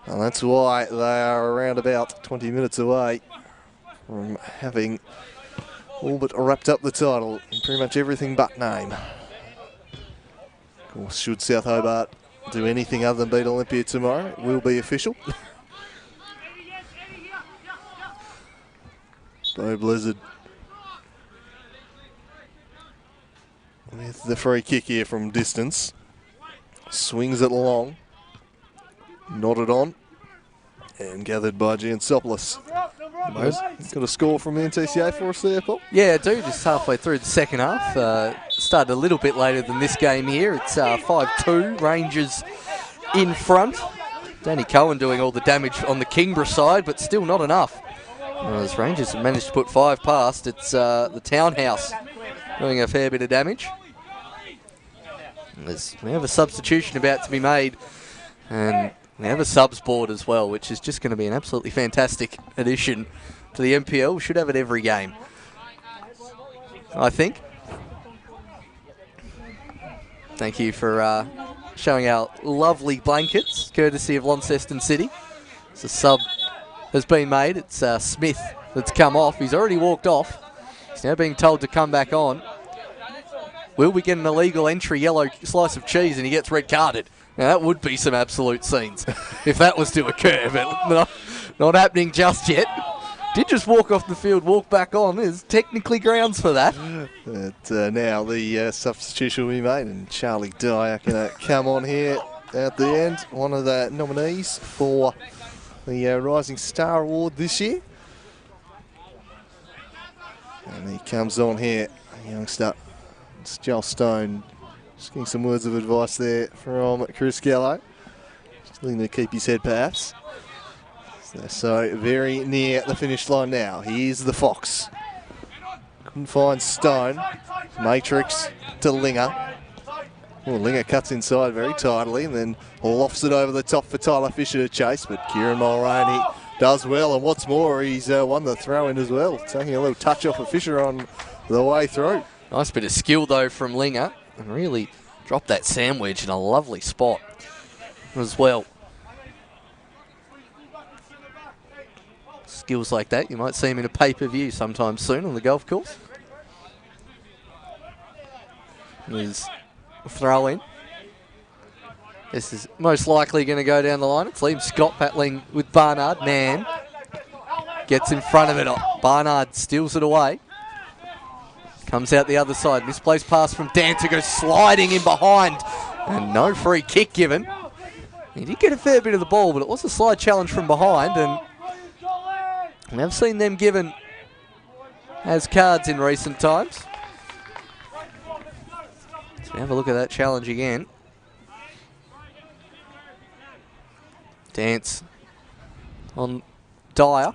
And that's why they are around about 20 minutes away from having all but wrapped up the title in pretty much everything but name. Of course, should South Hobart do anything other than beat Olympia tomorrow, it will be official. Bo Blizzard with the free kick here from distance. Swings it long. Nodded on. And gathered by Giansopoulos. Got a score from the NTCA for us there, Paul? Yeah, I do. Just halfway through the second half. Started a little bit later than this game here. It's 5-2. Rangers in front. Danny Cohen doing all the damage on the Kingborough side, but still not enough. As Rangers have managed to put 5 past, it's the Townhouse doing a fair bit of damage. We have a substitution about to be made, and we have a subs board as well, which is just going to be an absolutely fantastic addition to the NPL. We should have it every game, I think. Thank you for showing our lovely blankets, courtesy of Launceston City. So sub has been made. It's Smith that's come off. He's already walked off. He's now being told to come back on. Will we get an illegal entry, yellow slice of cheese, and he gets red carded? Now that would be some absolute scenes if that was to occur, but not happening just yet. Did just walk off the field, walk back on. There's technically grounds for that. But now the substitution will be made, and Charlie Dyer going to come on here at the end. One of the nominees for the Rising Star Award this year. And he comes on here, a youngster. It's Joel Stone. Just getting some words of advice there from Chris Gallo. Just looking to keep his head perhaps. So very near the finish line now. Here's the Fox. Couldn't find Stone. Matrix to Linger. Well, Linger cuts inside very tidily and then lofts it over the top for Tyler Fisher to chase. But Kieran Mulraney does well. And what's more, he's won the throw-in as well. Taking a little touch off of Fisher on the way through. Nice bit of skill though from Linger. And really dropped that sandwich in a lovely spot as well. Skills like that, you might see him in a pay-per-view sometime soon on the golf course. There's a throw in. This is most likely going to go down the line. It's Liam Scott battling with Barnard. Man gets in front of it. Barnard steals it away. Comes out the other side. Misplaced pass from Dan to go sliding in behind. And no free kick given. He did get a fair bit of the ball, but it was a slide challenge from behind, and we have seen them given as cards in recent times. So we have a look at that challenge again. Dance on Dyer.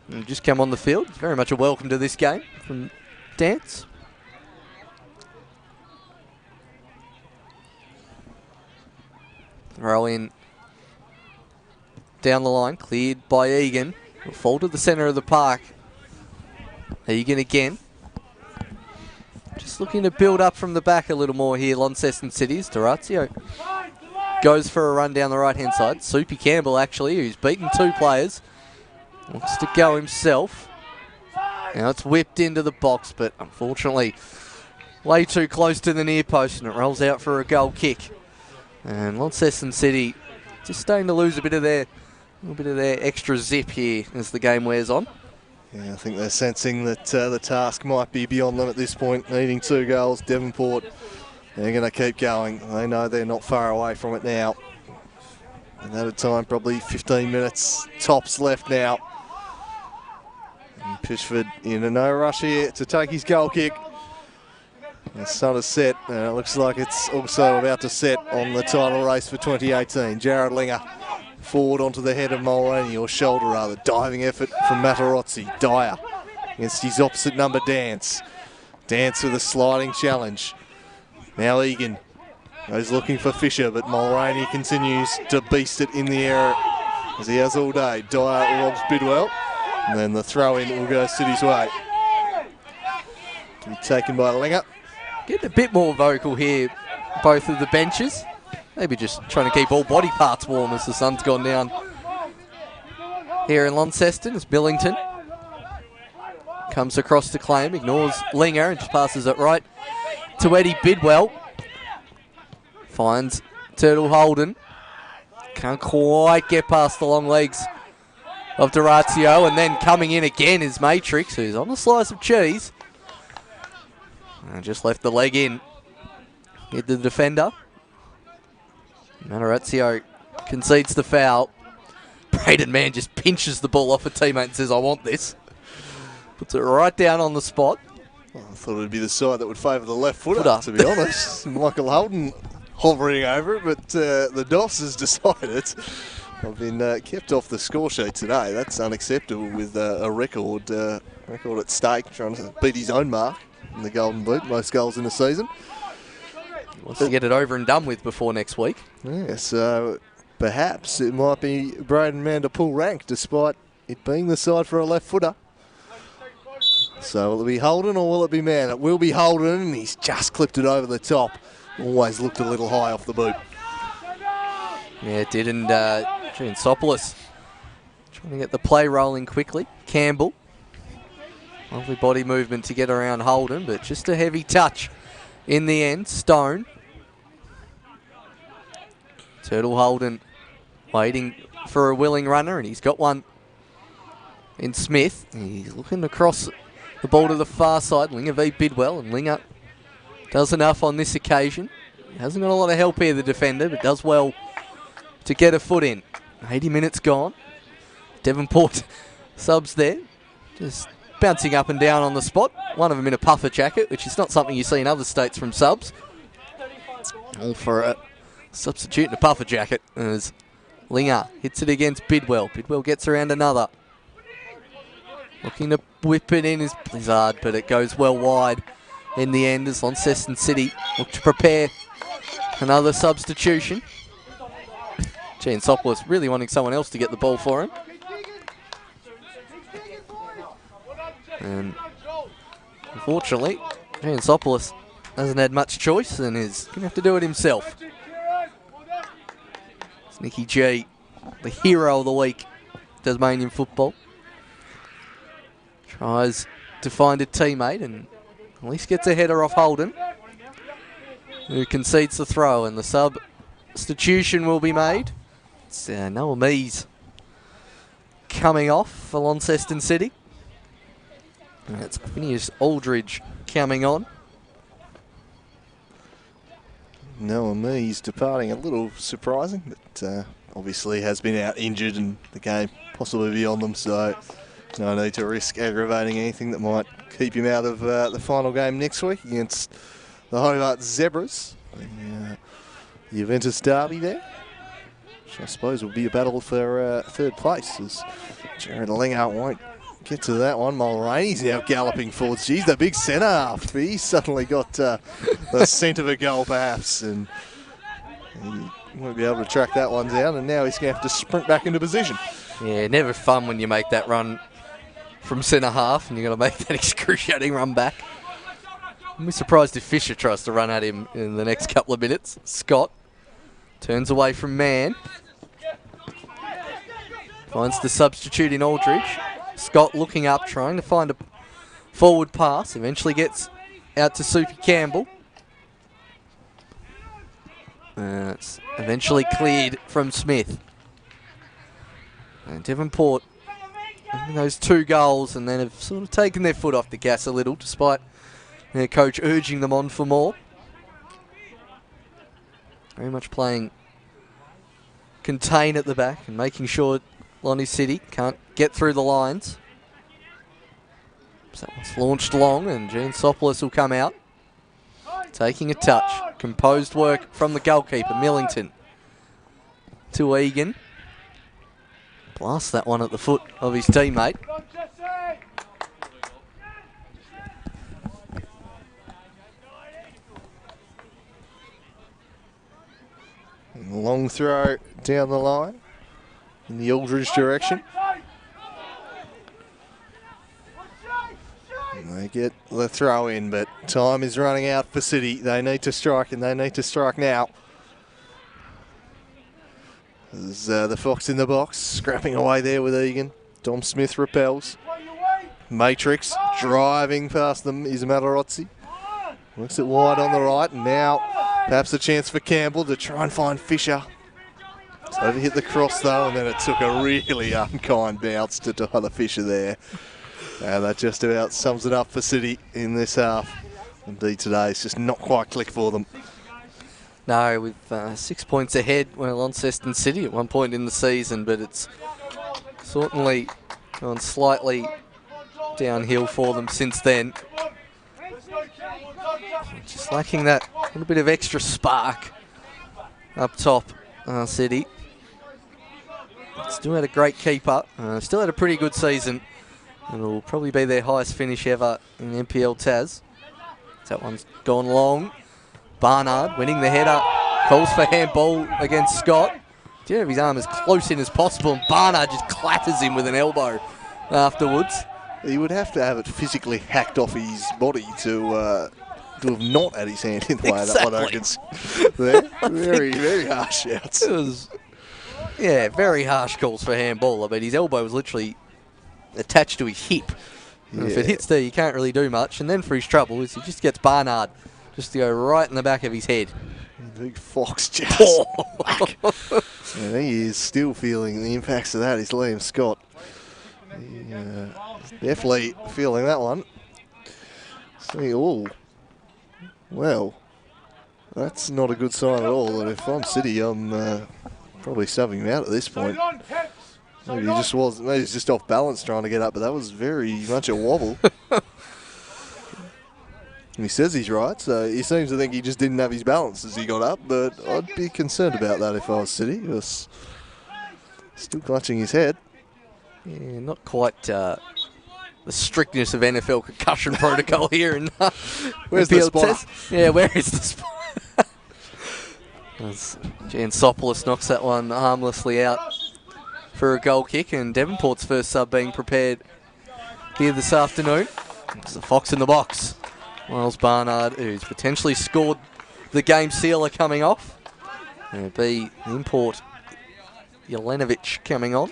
And just come on the field. Very much a welcome to this game from Dance. Throw in down the line, cleared by Egan. Will fall to the centre of the park. Egan again. Just looking to build up from the back a little more here, Launceston City's. Durazio goes for a run down the right-hand side. Soupy Campbell, actually, who's beaten 2 players. Wants to go himself. Now it's whipped into the box, but unfortunately way too close to the near post, and it rolls out for a goal kick. And Launceston City just starting to lose a little bit of their extra zip here as the game wears on. Yeah, I think they're sensing that the task might be beyond them at this point. Needing 2 goals, Devonport, they're going to keep going. They know they're not far away from it now. And at a time, probably 15 minutes tops left now. And Pitchford in a no rush here to take his goal kick. The sun is set, and it looks like it's also about to set on the title race for 2018. Jared Linger forward onto the head of Mulraney, or shoulder rather. Diving effort from Matarazzi. Dyer against his opposite number, Dance. Dance with a sliding challenge. Now Egan goes looking for Fisher, but Mulraney continues to beast it in the air as he has all day. Dyer robs Bidwell, and then the throw in will go City's way. To be taken by Linger. Getting a bit more vocal here, both of the benches. Maybe just trying to keep all body parts warm as the sun's gone down. Here in Launceston is Millington. Comes across to claim, ignores Linger and just passes it right to Eddie Bidwell. Finds Turtle Holden. Can't quite get past the long legs of Durazio, and then coming in again is Matrix, who's on a slice of cheese. And just left the leg in. Hit the defender. Matarazzi concedes the foul. Braden, man, just pinches the ball off a teammate and says, I want this. Puts it right down on the spot. Well, I thought it would be the side that would favour the left footer, to be honest. Michael Holden hovering over it, but the DOS has decided. I've been kept off the score sheet today. That's unacceptable with a record at stake, trying to beat his own mark in the Golden Boot, most goals in a season. Wants to get it over and done with before next week. Yeah, so perhaps it might be Braden man to pull rank, despite it being the side for a left footer. So will it be Holden or will it be Man? It will be Holden, and he's just clipped it over the top. Always looked a little high off the boot. Yeah, it did, and Giansopoulos trying to get the play rolling quickly. Campbell, lovely body movement to get around Holden, but just a heavy touch in the end. Stone. Turtle Holden waiting for a willing runner, and he's got one in Smith. He's looking across the ball to the far side. Linger v Bidwell, and Linger does enough on this occasion. He hasn't got a lot of help here, the defender, but does well to get a foot in. 80 minutes gone. Devonport subs there, just bouncing up and down on the spot. One of them in a puffer jacket, which is not something you see in other states from subs. All for a substitute in a puffer jacket as Linger hits it against Bidwell. Bidwell gets around another. Looking to whip it in is Blizzard, but it goes well wide in the end as Launceston City look to prepare another substitution. Giansopoulos really wanting someone else to get the ball for him. And unfortunately, Giansopoulos hasn't had much choice and is going to have to do it himself. It's Nicky G, the hero of the week, Tasmanian football. Tries to find a teammate and at least gets a header off Holden, who concedes the throw, and the substitution will be made. It's Noah Mees coming off for Launceston City. And it's Phineas Aldridge coming on. Noah Mees departing, a little surprising, but obviously has been out injured and the game possibly beyond them, so no need to risk aggravating anything that might keep him out of the final game next week against the Hobart Zebras. The Juventus derby there, which I suppose will be a battle for third place, as Jared Lingart won't get to that one. Mulraney's now galloping forwards. Geez, the big centre half. He suddenly got the scent of a goal perhaps, and he won't be able to track that one down, and now he's going to have to sprint back into position. Yeah, never fun when you make that run from centre half and you've got to make that excruciating run back. I'm surprised if Fisher tries to run at him in the next couple of minutes. Scott turns away from man. Finds the substitute in Aldridge. Scott looking up, trying to find a forward pass. Eventually gets out to Soupy Campbell. It's eventually cleared from Smith. And Devonport, those 2 goals, and then have sort of taken their foot off the gas a little, despite their coach urging them on for more. Very much playing contain at the back and making sure Lonnie City can't get through the lines. So that one's launched long, and Gene Sopoulos will come out, taking a touch. Composed work from the goalkeeper, Millington, to Egan. Blast that one at the foot of his teammate. Long throw down the line in the Aldridge direction. And they get the throw in, but time is running out for City. They need to strike, and they need to strike now. There's the Fox in the box, scrapping away there with Egan. Dom Smith repels. Matrix driving past them is Malarozzi. Looks it wide on the right, and now perhaps a chance for Campbell to try and find Fisher. It's overhit the cross though, and then it took a really unkind bounce to Tyler Fisher there. And that just about sums it up for City in this half. Indeed today, it's just not quite click for them. No, with 6 points ahead, we're Launceston City at one point in the season, but it's certainly gone slightly downhill for them since then. Just lacking that little bit of extra spark up top, City. Still had a great keeper, still had a pretty good season, and it'll probably be their highest finish ever in NPL Tas. That one's gone long. Barnard winning the header, calls for handball against Scott. Did have his arm as close in as possible, and Barnard just clatters him with an elbow afterwards. He would have to have it physically hacked off his body to have not had his hand in the way exactly. That one against there. Very, very harsh shouts. It was, yeah, very harsh calls for handball. I mean, his elbow was literally attached to his hip. Yeah. If it hits there, you can't really do much. And then for his trouble is he just gets Barnard just to go right in the back of his head. Big Fox just whack. And he is still feeling the impacts of that. Is Liam Scott. Definitely feeling that one. See, oh, well, that's not a good sign at all. And if I'm City, I'm probably subbing him out at this point. Maybe he just was. Maybe he's just off balance trying to get up, but that was very much a wobble. And he says he's right, so he seems to think he just didn't have his balance as he got up, but I'd be concerned about that if I was City. He was still clutching his head. Yeah, not quite the strictness of NFL concussion protocol here. In where's the spotter? Yeah, where is the spotter? Jan Sopoulos knocks that one harmlessly out for a goal kick, and Devonport's first sub being prepared here this afternoon. It's the Fox in the box. Miles Barnard, who's potentially scored the game sealer coming off. It'll be import Jelenovic coming on.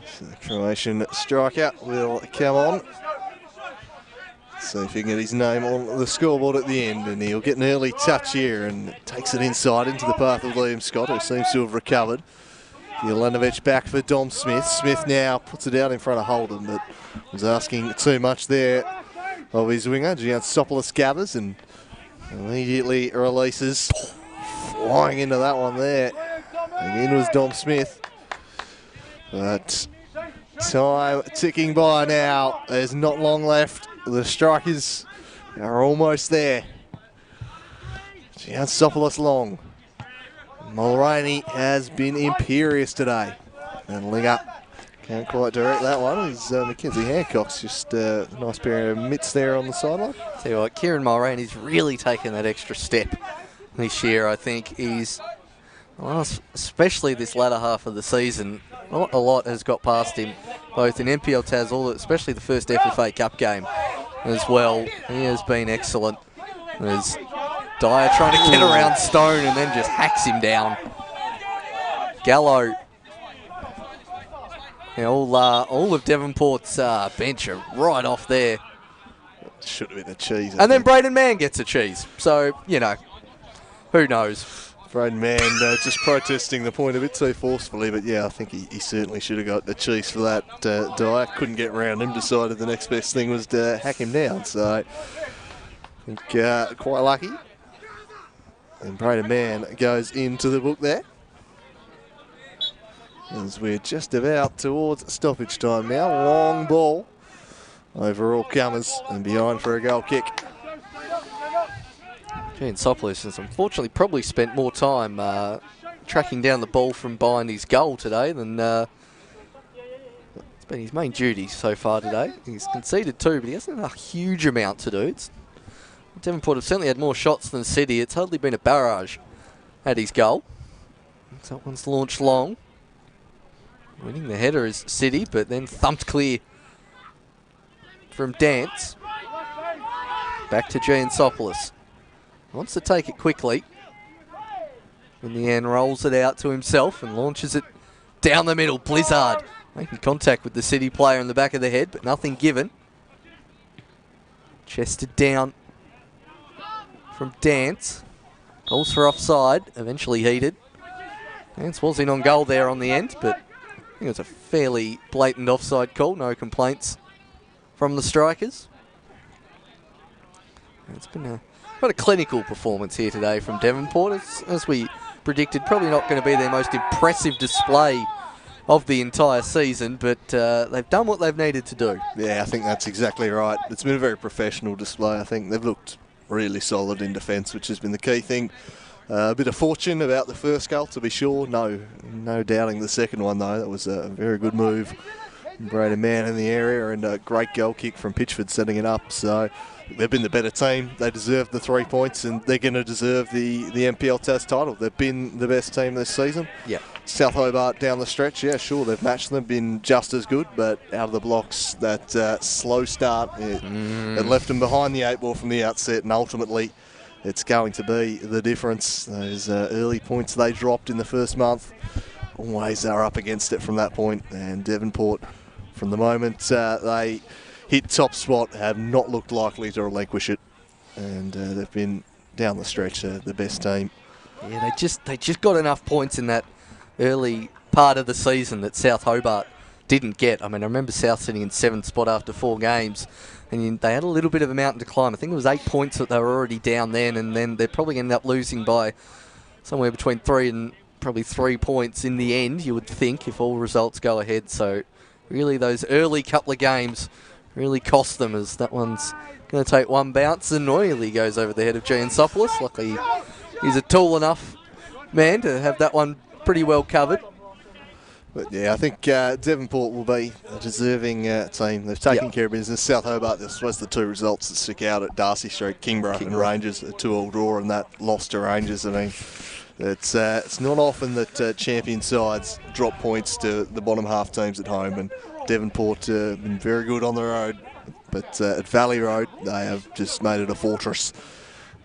So the Croatian striker will come on. See if he can get his name on the scoreboard at the end, and he'll get an early touch here and takes it inside into the path of Liam Scott, who seems to have recovered. Jelenovic back for Dom Smith. Smith now puts it out in front of Holden, but was asking too much there of his winger. Gian Sopoulos gathers and Immediately releases. Flying into that one there. Again was Dom Smith. But time ticking by now. There's not long left. The Strikers are almost there. She can't stop us long. Mulraney has been imperious today. And Ling up. Can't quite direct that one. As Mackenzie Hancock's just a nice pair of mitts there on the sideline. Tell you what, Kieran Mulraney's really taken that extra step this year. I think he's, well, especially this latter half of the season, not a lot has got past him, both in NPL Tas, especially the first FFA Cup game as well. He has been excellent. There's Dyer trying to get around Stone and then just hacks him down. Gallo. Yeah, all of Devonport's bench are right off there. Should have been a cheese. And then Braden Mann gets a cheese. So, you know, who knows? Braden Mann just protesting the point a bit too forcefully, but yeah, I think he certainly should have got the cheese for that. Dyer couldn't get around him, decided the next best thing was to hack him down. So, I think quite lucky. And Braden Mann goes into the book there. As we're just about towards stoppage time now. Long ball over all comers and behind for a goal kick. Ian Sopoulos has unfortunately probably spent more time tracking down the ball from behind his goal today than it's been his main duty so far today. He's conceded 2, but he hasn't had a huge amount to do. Devonport have certainly had more shots than City. It's hardly been a barrage at his goal. So that one's launched long. Winning the header is City, but then thumped clear from Dance. Back to Giansopoulos. Wants to take it quickly. In the end, rolls it out to himself and launches it down the middle. Blizzard making contact with the City player in the back of the head, but nothing given. Chested down from Dance. Calls for offside, eventually heated. Dance was in on goal there on the end, but I think it was a fairly blatant offside call. No complaints from the Strikers. It's been quite a clinical performance here today from Devonport. As we predicted, probably not going to be their most impressive display of the entire season, but they've done what they've needed to do. Yeah, I think that's exactly right. It's been a very professional display. I think they've looked really solid in defence, which has been the key thing. A bit of fortune about the first goal, to be sure. No doubting the second one, though. That was a very good move. Braden Mann in the area and a great goal kick from Pitchford setting it up. So they've been the better team. They deserve the 3 points and they're going to deserve the NPL Tas title. They've been the best team this season. Yeah. South Hobart down the stretch, yeah, sure, they've matched them, been just as good, but out of the blocks, that slow start, it left them behind the 8 ball from the outset, and ultimately it's going to be the difference. Those early points they dropped in the first month, always are up against it from that point, and Devonport, from the moment they hit top spot, have not looked likely to relinquish it, and they've been down the stretch the best team. Yeah, they just got enough points in that early part of the season that South Hobart didn't get. I mean, I remember South sitting in 7th spot after 4 games, and they had a little bit of a mountain to climb. I think it was 8 points that they were already down then, and then they're probably ended up losing by somewhere between 3 and probably 3 points in the end, you would think, if all results go ahead. So really those early couple of games really cost them, as that one's going to take one bounce and nearly goes over the head of Giansopoulos. Luckily, he's a tall enough man to have that one pretty well covered. But yeah, I think Devonport will be a deserving team. They've taken care of business. South Hobart, this was the 2 results that stick out at Darcy Street, Kingborough and Rangers, a 2-all draw, and that loss to Rangers. I mean, it's not often that champion sides drop points to the bottom half teams at home, and Devonport have been very good on the road, but at Valley Road they have just made it a fortress.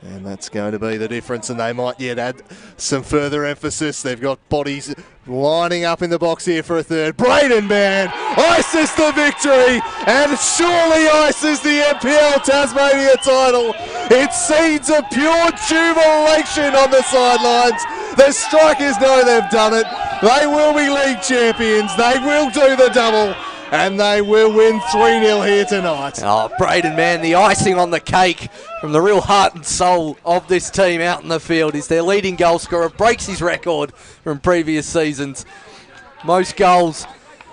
And that's going to be the difference, and they might yet add some further emphasis. They've got bodies lining up in the box here for a third. Braden Mann ices the victory, and surely ices the NPL Tasmania title. It's seeds of pure jubilation on the sidelines. The Strikers know they've done it. They will be league champions. They will do the double. and they will win 3-0 here tonight. Oh, Braden, man, the icing on the cake from the real heart and soul of this team out in the field is their leading goal scorer, breaks his record from previous seasons. Most goals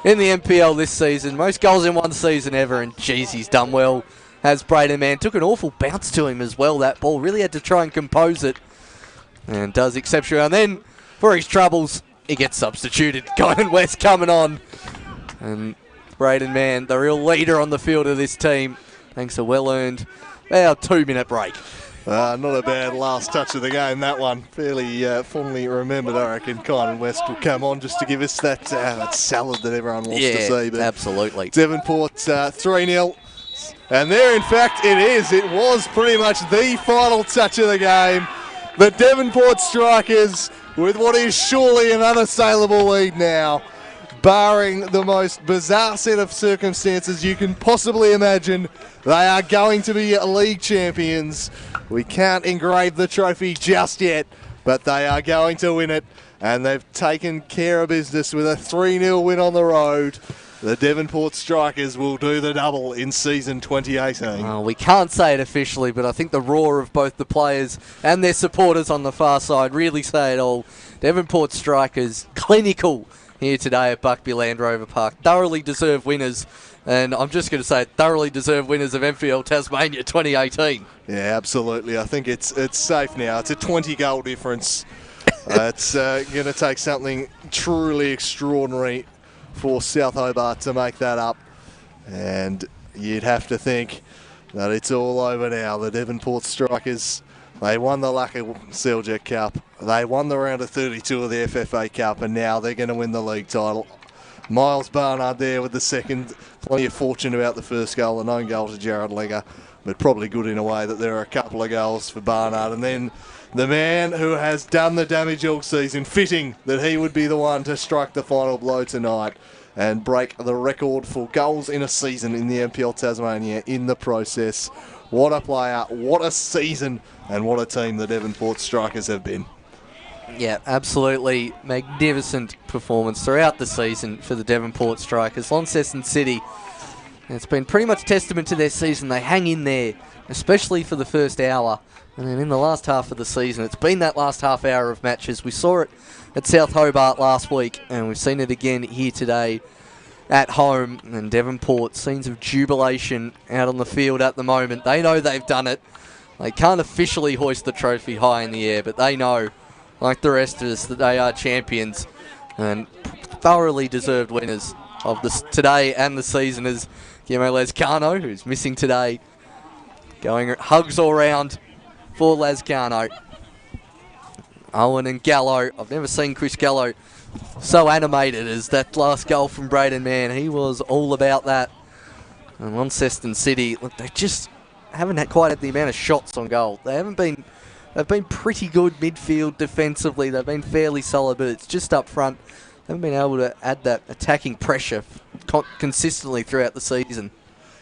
in the NPL this season, most goals in one season ever, and geez, he's done well. Has Braden, man, took an awful bounce to him as well, that ball. Really had to try and compose it, and does exceptional. And then, for his troubles, he gets substituted. Colin West coming on, and Braden, man, the real leader on the field of this team, thanks to well-earned about 2-minute break. Not a bad last touch of the game, that one. Fairly fondly remembered, I reckon. Colin West will come on just to give us that salad that everyone wants to see. But absolutely. Devonport 3-0. And there, in fact, it is. It was pretty much the final touch of the game. The Devonport Strikers, with what is surely an unassailable lead now, barring the most bizarre set of circumstances you can possibly imagine, they are going to be league champions. We can't engrave the trophy just yet, but they are going to win it, and they've taken care of business with a 3-0 win on the road. The Devonport Strikers will do the double in season 2018. We can't say it officially, but I think the roar of both the players and their supporters on the far side really say it all. Devonport Strikers, clinical here today at Buckby Land Rover Park. Thoroughly deserved winners, and I'm just going to say thoroughly deserved winners of NPL Tasmania 2018. Yeah, absolutely. I think it's safe now. It's a 20-goal difference. It's going to take something truly extraordinary for South Hobart to make that up, and you'd have to think that it's all over now. The Devonport Strikers, they won the Lucky Seljuk Cup, they won the round of 32 of the FFA Cup, and now they're going to win the league title. Miles Barnard there with the second. Plenty of fortune about the first goal, the 9 goal to Jared Legger, but probably good in a way that there are a couple of goals for Barnard. And then the man who has done the damage all season, fitting that he would be the one to strike the final blow tonight and break the record for goals in a season in the NPL Tasmania in the process. What a player, what a season, and what a team the Devonport Strikers have been. Yeah, absolutely magnificent performance throughout the season for the Devonport Strikers. Launceston City, it's been pretty much testament to their season. They hang in there, especially for the first hour. And then in the last half of the season, it's been that last half hour of matches. We saw it at South Hobart last week, and we've seen it again here today at home. And Devonport, scenes of jubilation out on the field at the moment. They know they've done it. They can't officially hoist the trophy high in the air, but they know, like the rest of us, that they are champions and thoroughly deserved winners of this today and the season. As Guillermo Lazcano, who's missing today, going hugs all round for Lazcano. Owen and Gallo. I've never seen Chris Gallo so animated as that last goal from Braden, man. He was all about that. And Launceston City, look, they just haven't had quite had the amount of shots on goal. They've been pretty good midfield defensively. They've been fairly solid, but it's just up front. They haven't been able to add that attacking pressure consistently throughout the season.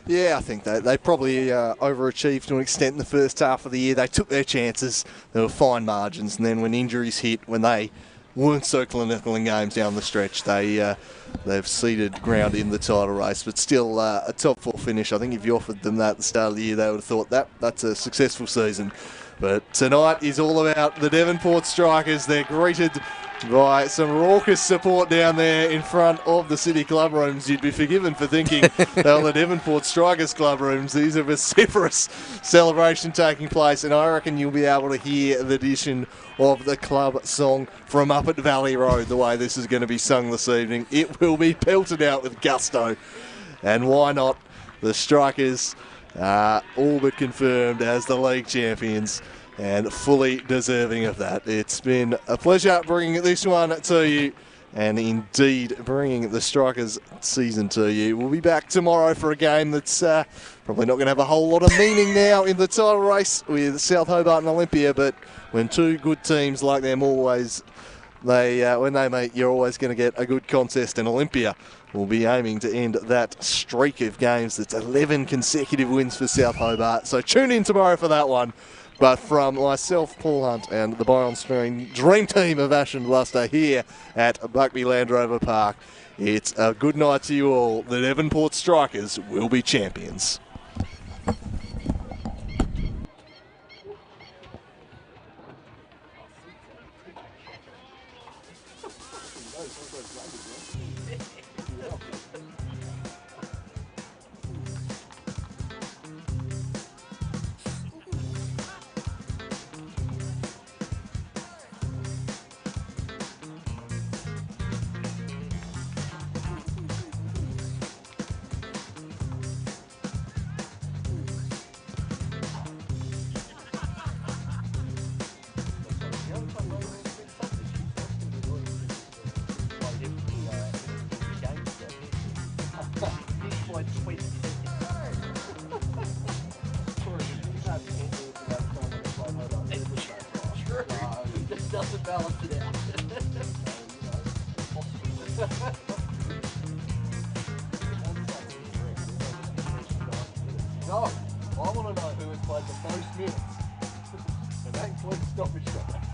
Yeah, I think they probably overachieved to an extent in the first half of the year. They took their chances. There were fine margins, and then when injuries hit, when they weren't so clinical in games down the stretch, they've ceded ground in the title race. But still, a top 4 finish. I think if you offered them that at the start of the year, they would have thought that's a successful season. But tonight is all about the Devonport Strikers. They're greeted by some raucous support down there in front of the City Club Rooms. You'd be forgiven for thinking they were the Devonport Strikers Club Rooms. These are vociferous celebration taking place, and I reckon you'll be able to hear the addition of the club song from Up at Valley Road, the way this is going to be sung this evening. It will be pelted out with gusto, and why not? The Strikers are all but confirmed as the league champions, and fully deserving of that. It's been a pleasure bringing this one to you, and indeed bringing the Strikers season to you. We'll be back tomorrow for a game that's probably not going to have a whole lot of meaning now in the title race with South Hobart and Olympia, but when two good teams like them always, when they meet, you're always going to get a good contest, and Olympia will be aiming to end that streak of games. That's 11 consecutive wins for South Hobart. So tune in tomorrow for that one. But from myself, Paul Hunt, and the Byline Spring dream team of Ash and Bluster here at Buckby Land Rover Park, it's a good night to you all. The Devonport Strikers will be champions. Doesn't balance it out. No, I want to know who has played the most minutes. And that includes stoppage time.